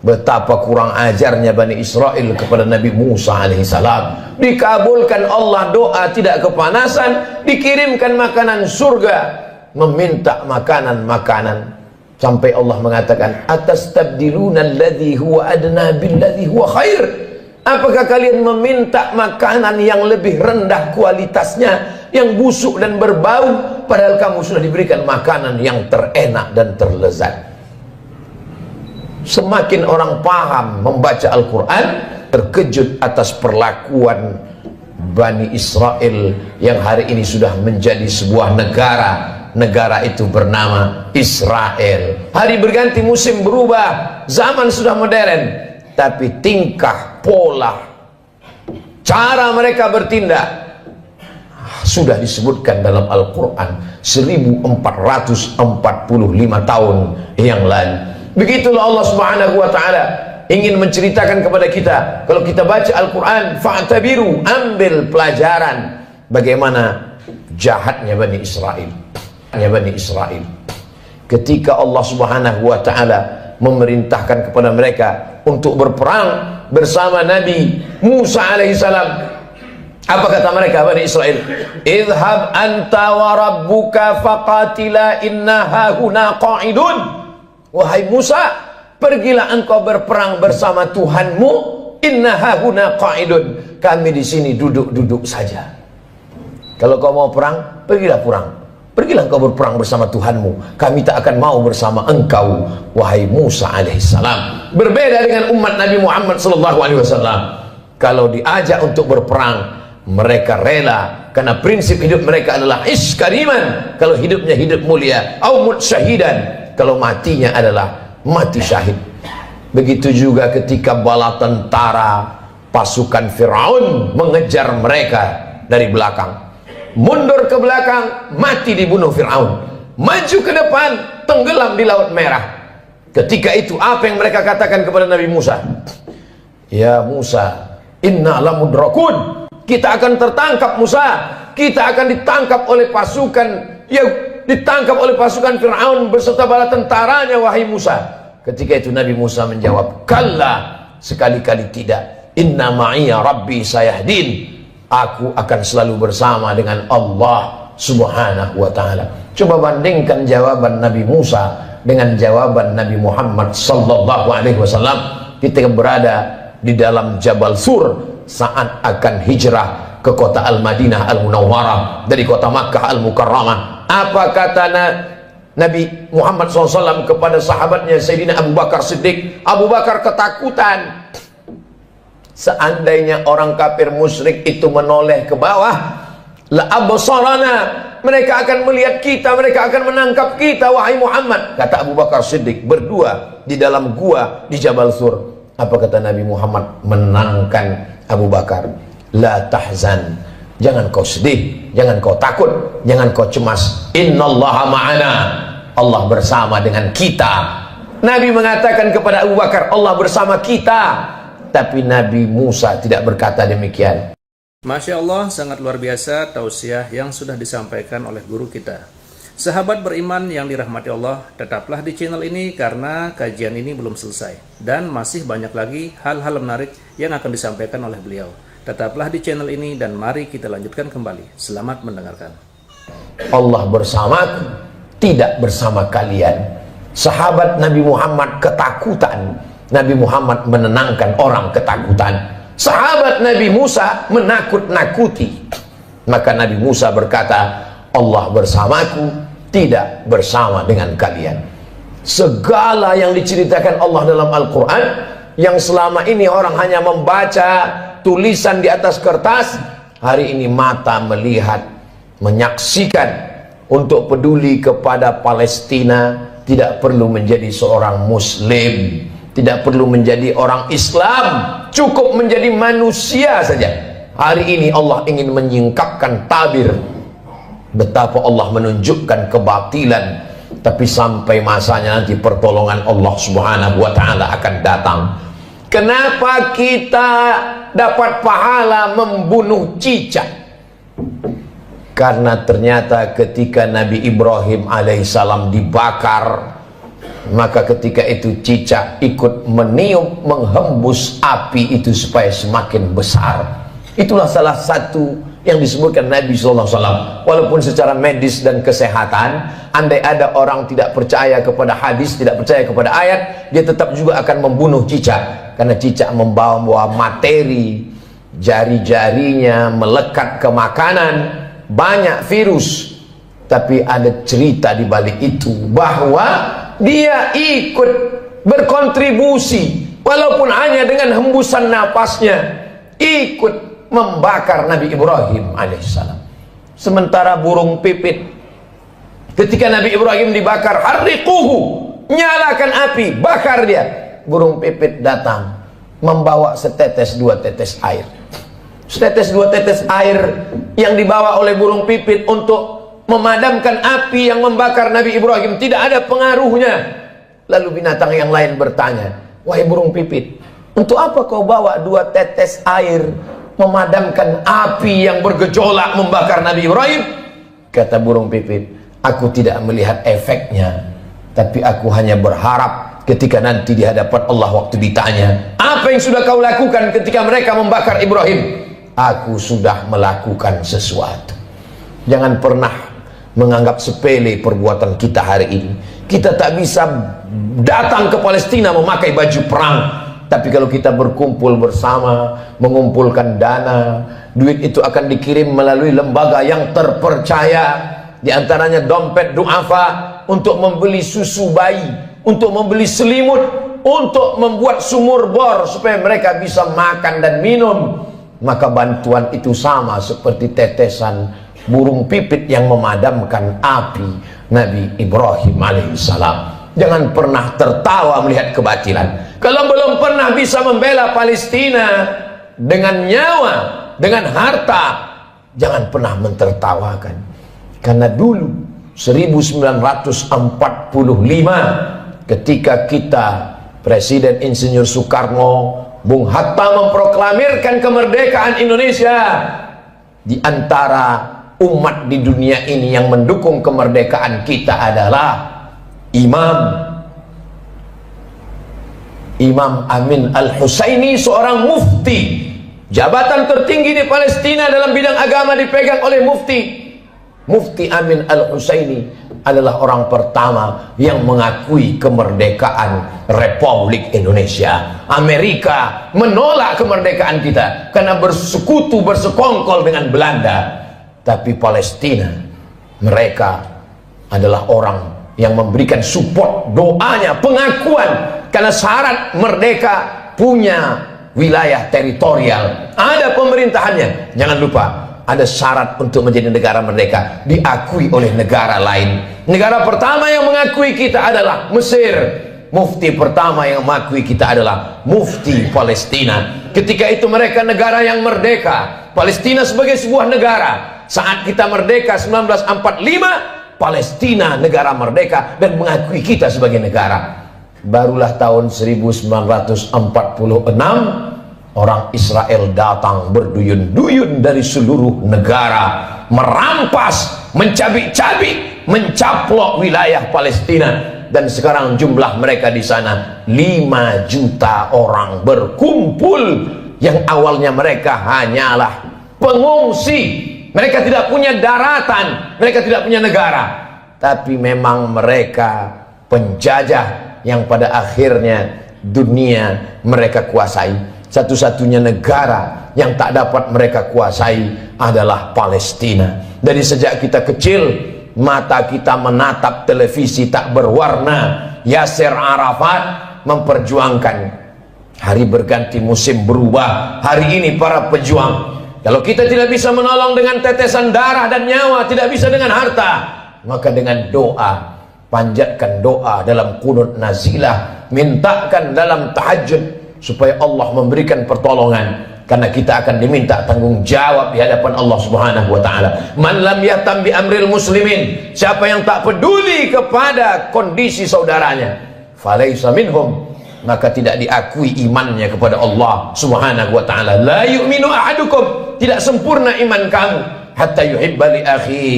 Betapa kurang ajarnya Bani Israel kepada Nabi Musa alaihissalam. Dikabulkan Allah doa, tidak kepanasan, dikirimkan makanan surga, meminta makanan-makanan. Sampai Allah mengatakan, atastabdiluna alladhi huwa adna billadhi huwa khair. Apakah kalian meminta makanan yang lebih rendah kualitasnya, yang busuk dan berbau, padahal kamu sudah diberikan makanan yang terenak dan terlezat? Semakin orang paham membaca Al-Quran, terkejut atas perlakuan Bani Israel yang hari ini sudah menjadi sebuah negara. Negara itu bernama Israel. Hari berganti, musim berubah, zaman sudah modern, tapi tingkah, pola, cara mereka bertindak sudah disebutkan dalam Al-Quran 1445 tahun yang lalu. Begitulah Allah Subhanahu wa ta'ala ingin menceritakan kepada kita. Kalau kita baca Al-Quran, fa'tabiru, ambil pelajaran bagaimana jahatnya Bani Israel. Bani Israel ketika Allah Subhanahu wa ta'ala memerintahkan kepada mereka untuk berperang bersama Nabi Musa alaihissalam. Apa kata mereka Bani Israel? Idhab anta wa rabbuka faqatila inna hahuna qa'idun. Wahai Musa, pergilah engkau berperang bersama Tuhanmu. Inna hahuna qa'idun. Kami di sini duduk-duduk saja. Kalau kau mau perang, pergilah perang. Pergilah engkau berperang bersama Tuhanmu. Kami tak akan mau bersama engkau, wahai Musa alaihissalam. Berbeda dengan umat Nabi Muhammad sallallahu alaihi wasallam. Kalau diajak untuk berperang, mereka rela, karena prinsip hidup mereka adalah ish kariman. Kalau hidupnya hidup mulia, au mut syahidan. Kalau matinya adalah mati syahid. Begitu juga ketika bala tentara pasukan Firaun mengejar mereka dari belakang. Mundur ke belakang, mati dibunuh Fir'aun. Maju ke depan, tenggelam di Laut Merah. Ketika itu apa yang mereka katakan kepada Nabi Musa? Ya Musa, inna lamudrakun. Kita akan tertangkap Musa. Kita akan ditangkap oleh pasukan, ya, ditangkap oleh pasukan Fir'aun beserta bala tentaranya, wahai Musa. Ketika itu Nabi Musa menjawab, kalla, sekali-kali tidak. Inna ma'iya rabbi sayahdin. Aku akan selalu bersama dengan Allah Subhanahu wa ta'ala. Coba bandingkan jawaban Nabi Musa dengan jawaban Nabi Muhammad sallallahu alaihi wasallam ketika berada di dalam Jabal Sur saat akan hijrah ke kota Al-Madinah Al-Munawwarah dari kota Makkah Al-Mukarramah. Apa kata Nabi Muhammad SAW kepada sahabatnya Sayyidina Abu Bakar Siddiq? Abu Bakar ketakutan. Seandainya orang kafir musyrik itu menoleh ke bawah, la absarana, mereka akan melihat kita, mereka akan menangkap kita, wahai Muhammad. Kata Abu Bakar Siddiq, berdua di dalam gua di Jabal Sur. Apa kata Nabi Muhammad menenangkan Abu Bakar? La tahzan, jangan kau sedih, jangan kau takut, jangan kau cemas. Innallaha ma'ana, Allah bersama dengan kita. Nabi mengatakan kepada Abu Bakar, Allah bersama kita. Tapi Nabi Musa tidak berkata demikian. Masya Allah, sangat luar biasa tausiah yang sudah disampaikan oleh guru kita. Sahabat beriman yang dirahmati Allah, tetaplah di channel ini karena kajian ini belum selesai. Dan masih banyak lagi hal-hal menarik yang akan disampaikan oleh beliau. Tetaplah di channel ini dan mari kita lanjutkan kembali. Selamat mendengarkan. Allah bersamaku, tidak bersama kalian. Sahabat Nabi Muhammad ketakutan. Nabi Muhammad menenangkan orang ketakutan. Sahabat Nabi Musa menakut-nakuti. Maka Nabi Musa berkata, Allah bersamaku, tidak bersama dengan kalian. Segala yang diceritakan Allah dalam Al-Quran, yang selama ini orang hanya membaca tulisan di atas kertas, hari ini mata melihat, menyaksikan. Untuk peduli kepada Palestina, tidak perlu menjadi seorang Muslim, tidak perlu menjadi orang Islam, cukup menjadi manusia saja. Hari ini Allah ingin menyingkapkan tabir betapa Allah menunjukkan kebatilan, tapi sampai masanya nanti pertolongan Allah Subhanahu wa Ta'ala akan datang. Kenapa kita dapat pahala membunuh cicak? Karena ternyata ketika Nabi Ibrahim alaihissalam dibakar, maka ketika itu cicak ikut meniup, menghembus api itu supaya semakin besar. Itulah salah satu yang disebutkan Nabi SAW. Walaupun secara medis dan kesehatan, andai ada orang tidak percaya kepada hadis, tidak percaya kepada ayat, dia tetap juga akan membunuh cicak. Karena cicak membawa materi, jari-jarinya melekat ke makanan, banyak virus. Tapi ada cerita di balik itu, bahwa dia ikut berkontribusi, walaupun hanya dengan hembusan napasnya, ikut membakar Nabi Ibrahim alaihissalam. Sementara burung pipit, ketika Nabi Ibrahim dibakar, harriquhu, nyalakan api, bakar dia. Burung pipit datang membawa setetes dua tetes air. Setetes dua tetes air yang dibawa oleh burung pipit untuk memadamkan api yang membakar Nabi Ibrahim tidak ada pengaruhnya. Lalu binatang yang lain bertanya, wahai burung pipit, untuk apa kau bawa dua tetes air memadamkan api yang bergejolak membakar Nabi Ibrahim? Kata burung pipit, aku tidak melihat efeknya, tapi aku hanya berharap ketika nanti di hadapan Allah waktu ditanya, apa yang sudah kau lakukan ketika mereka membakar Ibrahim? Aku sudah melakukan sesuatu. Jangan pernah menganggap sepele perbuatan kita hari ini. Kita tak bisa datang ke Palestina memakai baju perang, tapi kalau kita berkumpul bersama, mengumpulkan dana, duit itu akan dikirim melalui lembaga yang terpercaya. Di antaranya dompet duafa, untuk membeli susu bayi, untuk membeli selimut, untuk membuat sumur bor supaya mereka bisa makan dan minum. Maka bantuan itu sama seperti tetesan burung pipit yang memadamkan api Nabi Ibrahim alaihissalam. Jangan pernah tertawa melihat kebatilan. Kalau belum pernah bisa membela Palestina dengan nyawa, dengan harta, jangan pernah mentertawakan. Karena dulu 1945 ketika kita Presiden Insinyur Soekarno, Bung Hatta memproklamirkan kemerdekaan Indonesia, di antara umat di dunia ini yang mendukung kemerdekaan kita adalah Imam Amin Al-Husaini, seorang mufti. Jabatan tertinggi di Palestina dalam bidang agama dipegang oleh Mufti Amin Al-Husaini adalah orang pertama yang mengakui kemerdekaan Republik Indonesia. Amerika menolak kemerdekaan kita karena bersekutu, bersekongkol dengan Belanda. Tapi Palestina, mereka adalah orang yang memberikan support, doanya, pengakuan. Karena syarat merdeka punya wilayah teritorial, ada pemerintahannya. Jangan lupa, ada syarat untuk menjadi negara merdeka, diakui oleh negara lain. Negara pertama yang mengakui kita adalah Mesir. Mufti pertama yang mengakui kita adalah Mufti Palestina. Ketika itu mereka negara yang merdeka, Palestina sebagai sebuah negara. Saat kita merdeka 1945, Palestina negara merdeka dan mengakui kita sebagai negara. Barulah tahun 1946 orang Israel datang berduyun-duyun dari seluruh negara, merampas, mencabik-cabik, mencaplok wilayah Palestina. Dan sekarang jumlah mereka di sana 5 juta orang berkumpul. Yang awalnya mereka hanyalah pengungsi, mereka tidak punya daratan, mereka tidak punya negara, tapi memang mereka penjajah yang pada akhirnya dunia mereka kuasai. Satu-satunya negara yang tak dapat mereka kuasai adalah Palestina. Dari sejak kita kecil, mata kita menatap televisi tak berwarna. Yasser Arafat memperjuangkan. Hari berganti, musim berubah. Hari ini para pejuang, kalau kita tidak bisa menolong dengan tetesan darah dan nyawa, tidak bisa dengan harta, maka dengan doa, panjatkan doa dalam qunut nazilah, mintakan dalam tahajud supaya Allah memberikan pertolongan, karena kita akan diminta tanggung jawab di hadapan Allah Subhanahu wa taala. Man lam yahtam bi amril muslimin, siapa yang tak peduli kepada kondisi saudaranya, falaisa minhum, maka tidak diakui imannya kepada Allah Subhanahu wa taala. La yu'minu ahadukum, tidak sempurna iman kamu, hatta yuhibba li akhi,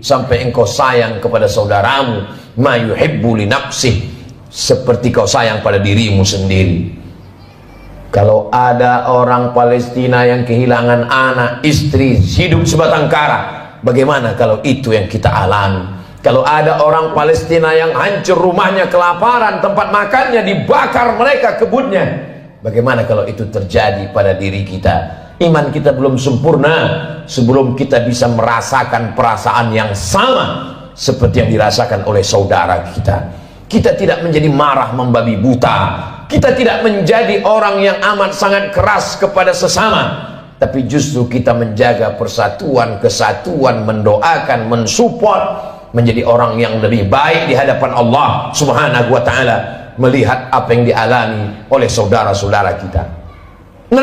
sampai engkau sayang kepada saudaramu, ma yuhibbu li nafsih, seperti kau sayang pada dirimu sendiri. Kalau ada orang Palestina yang kehilangan anak, istri, hidup sebatang kara, bagaimana kalau itu yang kita alami? Kalau ada orang Palestina yang hancur rumahnya kelaparan, tempat makannya dibakar mereka kebunnya, bagaimana kalau itu terjadi pada diri kita? Iman kita belum sempurna sebelum kita bisa merasakan perasaan yang sama seperti yang dirasakan oleh saudara kita. Kita tidak menjadi marah membabi buta, kita tidak menjadi orang yang amat sangat keras kepada sesama, tapi justru kita menjaga persatuan, kesatuan, mendoakan, mensupport, menjadi orang yang lebih baik di hadapan Allah Subhanahu wa taala, melihat apa yang dialami oleh saudara-saudara kita.